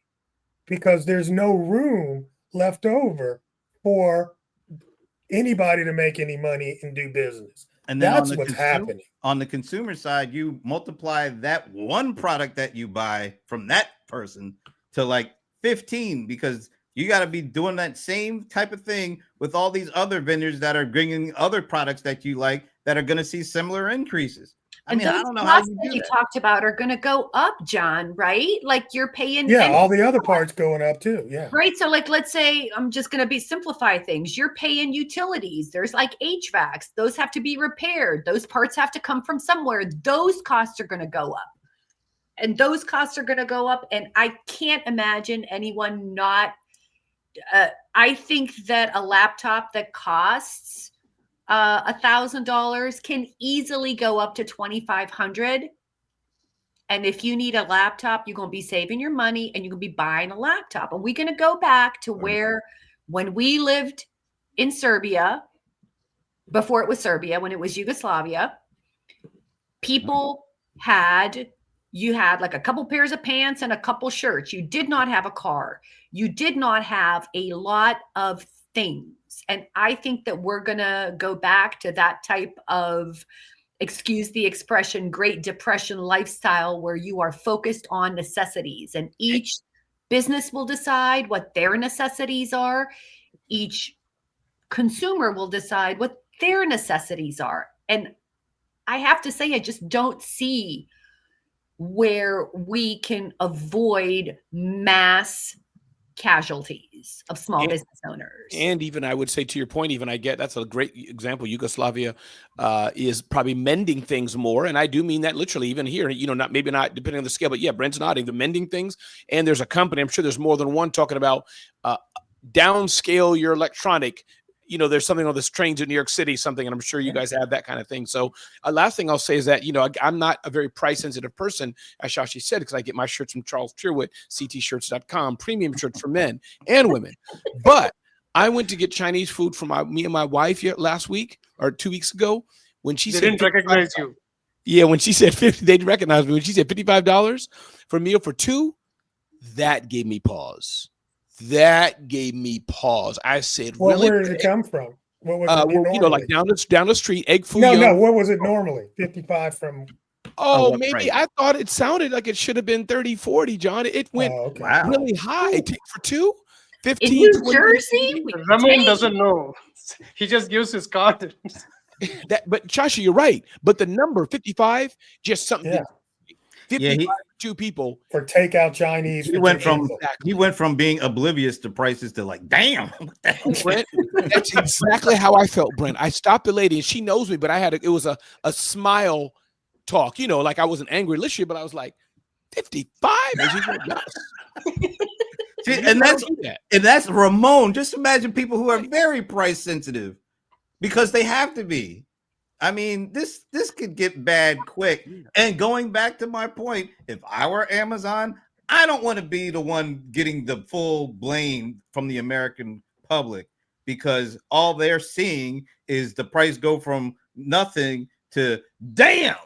because there's no room left over for anybody to make any money and do business. And then that's what's happening. On the consumer side, you multiply that one product that you buy from that person to like 15 because you got to be doing that same type of thing with all these other vendors that are bringing other products that you like that are going to see similar increases. I And mean, I those don't know how costs you that do you that. talked about are going to go up, John, right? Like you're paying. Yeah, and- all the other parts going up too. Yeah. Right. So like, let's say I'm just going to simplify things. You're paying utilities. There's like HVACs. Those have to be repaired. Those parts have to come from somewhere. Those costs are going to go up. And those costs are going to go up. And I can't imagine anyone not. I think that a laptop that costs $1,000 can easily go up to $2,500. And if you need a laptop, you're going to be saving your money and you're going to be buying a laptop. And we're going to go back to where when we lived in Serbia, before it was Serbia, when it was Yugoslavia, people you had like a couple pairs of pants and a couple shirts. You did not have a car. You did not have a lot of things. And I think that we're going to go back to that type of, excuse the expression, Great Depression lifestyle where you are focused on necessities and each business will decide what their necessities are. Each consumer will decide what their necessities are. And I have to say, I just don't see where we can avoid mass casualties of small business owners. And even I would say to your point, even that's a great example. Yugoslavia is probably mending things more. And I do mean that literally even here, maybe not depending on the scale, but yeah, Brent's nodding, the mending things. And there's a company, I'm sure there's more than one talking about downscale your electronic. There's something on this trains in New York City, something, and I'm sure you guys have that kind of thing. So last thing I'll say is that, I'm not a very price sensitive person, as Shashi said, because I get my shirts from Charles Truitt, ctshirts.com, premium shirts for men and women. But I went to get Chinese food for me and my wife last week or 2 weeks ago when she said, didn't recognize you. Yeah, when she said 50, they recognized me. When she said $55 for a meal for two, that gave me pause. I said, Well, really? where did it come from? What was it normally? like down the street, egg foo. No. What was it normally? 55 from. Oh, that's maybe right. I thought it sounded like it should have been 30, 40, John. It went Okay. Wow. really high. Take for two. 15. In New 20. Jersey, Ramon doesn't know. He just gives his card. But Chashi, you're right. But the number 55, just something. Yeah. 55 for two people. For takeout Chinese. He for went two from people. being oblivious to prices to like, damn. What the hell? Brent, that's exactly how I felt, Brent. I stopped the lady and she knows me, but it was a smile talk, like I wasn't angry literally, but I was like, 55? And she said, yes. See, and that's Ramon. Just imagine people who are very price sensitive because they have to be. I mean, this could get bad quick. And going back to my point, if I were Amazon, I don't want to be the one getting the full blame from the American public, because all they're seeing is the price go from nothing to damn,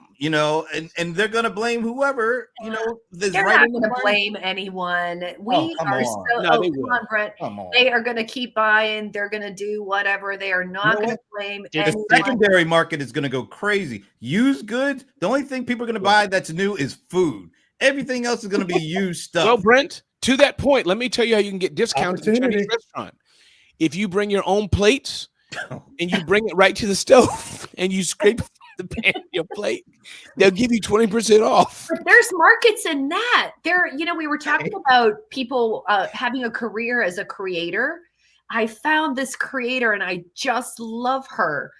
and they're gonna blame whoever, is They're right not in the going to market. blame anyone. Oh, We come are on. so. No, Oh, they come will. on, Brent. Come on. They are going to keep buying. They're going to do whatever. They are not know going to what? blame The The anyone. secondary market is going to go crazy. Used goods, the only thing people are going to buy that's new is food. Everything else is going to be used stuff. Well, Brent, to that point, let me tell you how you can get discounts at a Chinese Opportunity. restaurant. If you bring your own plates and you bring it right to the stove and you scrape it from the pan of your plate, they'll give you 20% off. But there's markets in that. We were talking about people having a career as a creator. I found this creator and I just love her.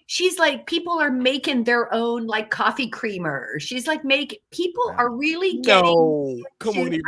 She's like, people are making their own like coffee creamer. She's like, people are really getting. No, come on, to- even.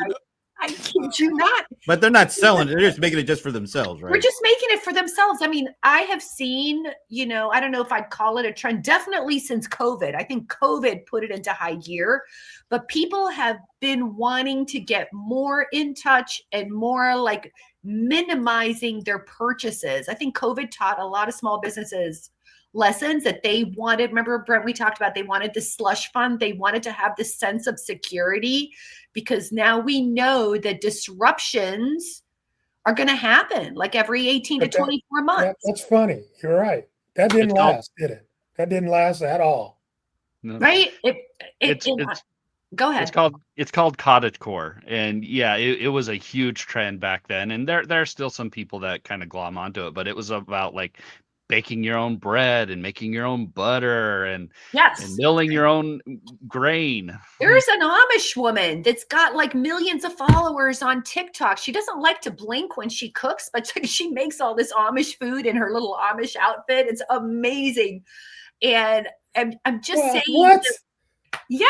I kid you not. But they're not selling it. They're just making it just for themselves, right? We're just making it for themselves. I mean, I have seen, I don't know if I'd call it a trend, definitely since COVID. I think COVID put it into high gear, but people have been wanting to get more in touch and more like minimizing their purchases. I think COVID taught a lot of small businesses lessons that they wanted. Remember, Brent, we talked about they wanted the slush fund. They wanted to have this sense of security, because now we know that disruptions are going to happen like every 18 to 24 months. That's funny. You're right. That didn't It's all- last, did it? That didn't last at all. No. Right? It's Go ahead. It's called cottagecore, and yeah, it was a huge trend back then, and there are still some people that kind of glom onto it, but it was about like baking your own bread and making your own butter and Yes. milling your own grain. There's an Amish woman that's got like millions of followers on TikTok. She doesn't like to blink when she cooks, but she makes all this Amish food in her little Amish outfit. It's amazing. And I'm just saying. What? Yeah.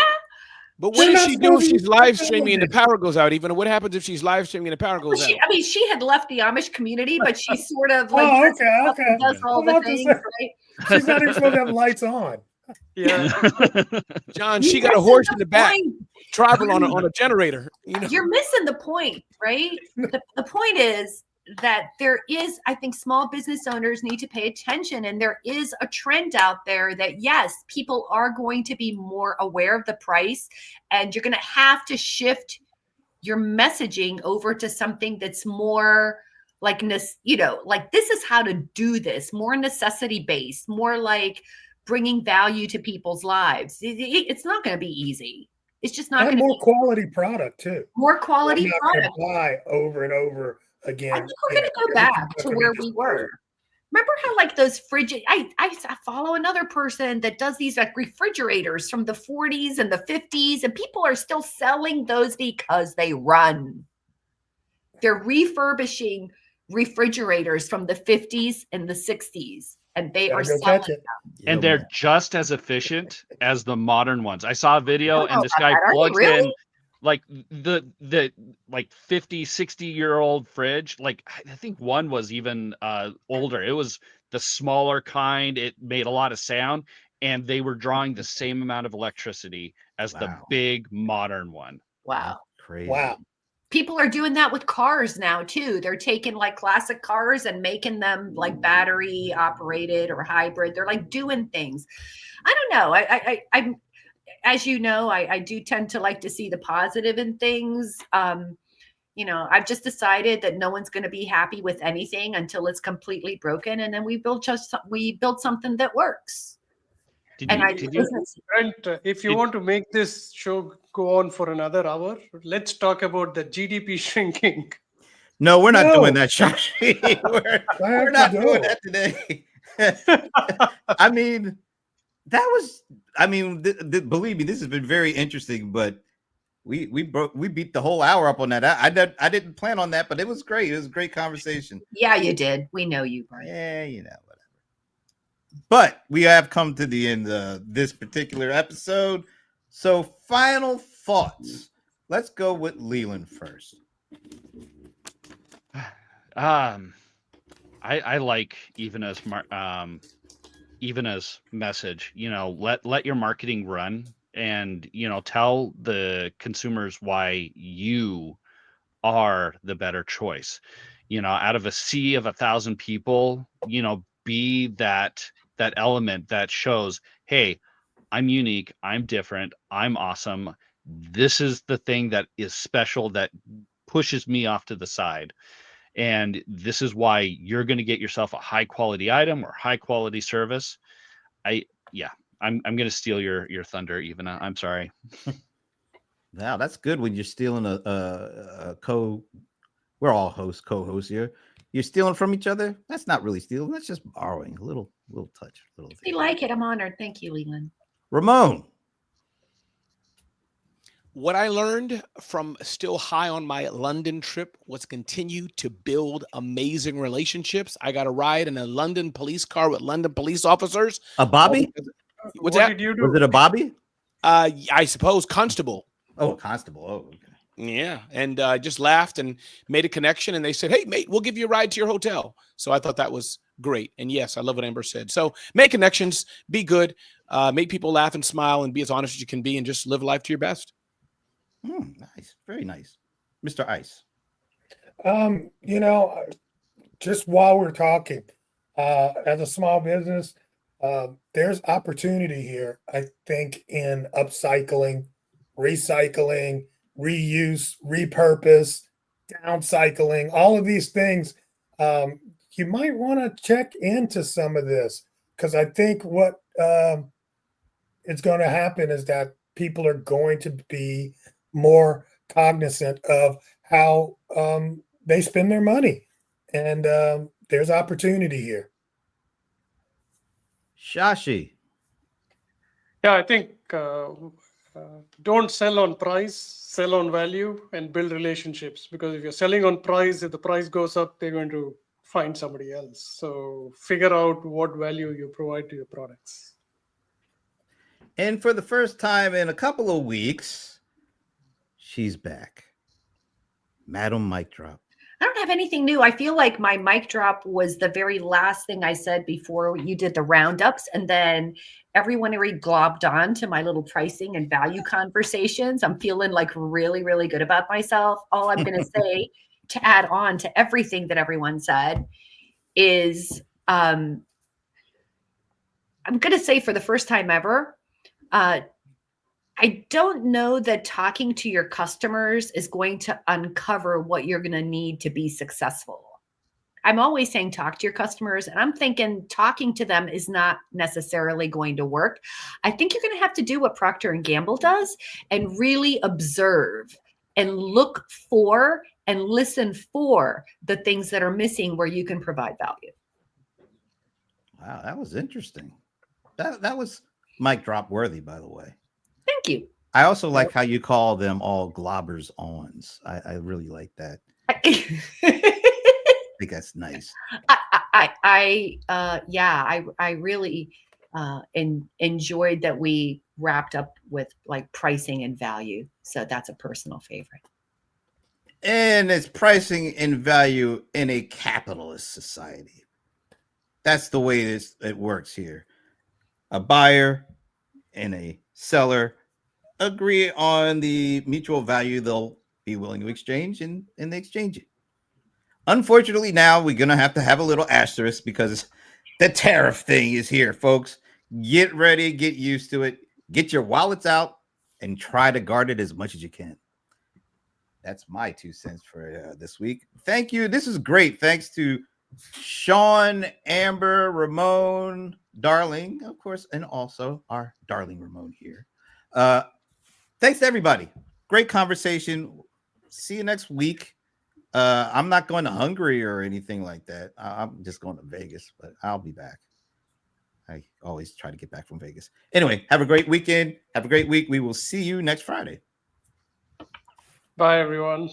But You're what does not she do if supposed to she's be live fucking streaming and the with power goes out? Even what happens if she's live streaming and the power goes out? She had left the Amish community, but she sort of like Oh, dresses okay, up okay. and does all I'm the about to things, say- right? She's not even supposed to have lights on. Yeah. John, she got a horse in the back, Point. tribal on a generator. You're missing the point, right? The point is that there is, I think small business owners need to pay attention, and there is a trend out there that yes, people are going to be more aware of the price, and you're going to have to shift your messaging over to something that's more like like this is how to do this, more necessity based, more like bringing value to people's lives. It's not going to be easy. It's just not And going to more be quality product too. more quality I'm not going product. to buy over and over again. I think we're going to go back to where we were. Remember how like those I follow another person that does these like refrigerators from the 40s and the 50s, and people are still selling those because they run. They're refurbishing refrigerators from the 50s and the 60s, and they are Gotta go selling catch it. And they're just as efficient as the modern ones. I saw a video and this guy about that. Are you plugs really? in like the like 50, 60-year-old fridge. Like I think one was even older. It was the smaller kind. It made a lot of sound, and they were drawing the same amount of electricity as the Wow. big modern one. Wow. Crazy. Wow. People are doing that with cars now too. They're taking like classic cars and making them like battery operated or hybrid. They're like doing things. I don't know. I'm as you know, I do tend to like to see the positive in things. I've just decided that no one's going to be happy with anything until it's completely broken, and then we build something that works. Did And you Brent, if you want to make this show go on for another hour, let's talk about the GDP shrinking. No, we're not No. doing that, Shashi. we're not doing that today. I mean, believe me, this has been very interesting, but we beat the whole hour up on that. I didn't plan on that, but it was great. It was a great conversation. Yeah, you did. We know you, Brian. Yeah, whatever. But we have come to the end of this particular episode. So, final thoughts. Let's go with Leland first. I like, even as Evena's message, let your marketing run, and tell the consumers why you are the better choice. Out of a sea of 1,000 people, be that element that shows, hey, I'm unique, I'm different, I'm awesome. This is the thing that is special, that pushes me off to the side. And this is why you're going to get yourself a high quality item or high quality service. Yeah, I'm going to steal your thunder, Ivana. I'm sorry. Wow, that's good when you're stealing a co. We're all co-hosts here. You're stealing from each other. That's not really stealing. That's just borrowing a little touch, little We thing. like it. I'm honored. Thank you, Leland. Ramon. What I learned from still high on my London trip was continue to build amazing relationships. I got a ride in a London police car with London police officers. A Bobby? What's What that? did you do? Was it a Bobby? I suppose constable. Oh, a constable. Oh, okay. Yeah, and I just laughed and made a connection, and they said, "Hey, mate, we'll give you a ride to your hotel." So I thought that was great, and yes, I love what Amber said. So make connections, be good, make people laugh and smile, and be as honest as you can be, and just live life to your best. Nice, very nice, Mr. Ice. You know, just while we're talking, as a small business, there's opportunity here, I think, in upcycling, recycling, reuse, repurpose, downcycling, all of these things. You might want to check into some of this, because I think what is going to happen is that people are going to be more cognizant of how they spend their money. And there's opportunity here. Shashi. Yeah, I think don't sell on price, sell on value, and build relationships. Because if you're selling on price, if the price goes up, they're going to find somebody else. So figure out what value you provide to your products. And for the first time in a couple of weeks, she's back. Madam Mic Drop. I don't have anything new. I feel like my mic drop was the very last thing I said before you did the roundups. And then everyone already globbed on to my little pricing and value conversations. I'm feeling like really, really good about myself. All I'm going to say to add on to everything that everyone said is I'm going to say for the first time ever, I don't know that talking to your customers is going to uncover what you're going to need to be successful. I'm always saying talk to your customers, and I'm thinking talking to them is not necessarily going to work. I think you're going to have to do what Procter & Gamble does and really observe and look for and listen for the things that are missing where you can provide value. Wow, that was interesting. That was mic drop worthy, by the way. Thank you. I also like how you call them all globbers ons. I really like that. I think that's nice. I really enjoyed that we wrapped up with like pricing and value. So that's a personal favorite. And it's pricing and value in a capitalist society. That's the way it works here. A buyer and a seller agree on the mutual value they'll be willing to exchange, and they exchange it. Unfortunately, now we're going to have a little asterisk because the tariff thing is here, folks. Get ready, get used to it. Get your wallets out and try to guard it as much as you can. That's my 2 cents for this week. Thank you. This is great. Thanks to Sean, Amber, Ramon, Darling, of course, and also our darling Ramon here. Thanks to everybody. Great conversation. See you next week. I'm not going to Hungary or anything like that. I'm just going to Vegas, but I'll be back. I always try to get back from Vegas. Anyway, have a great weekend. Have a great week. We will see you next Friday. Bye, everyone.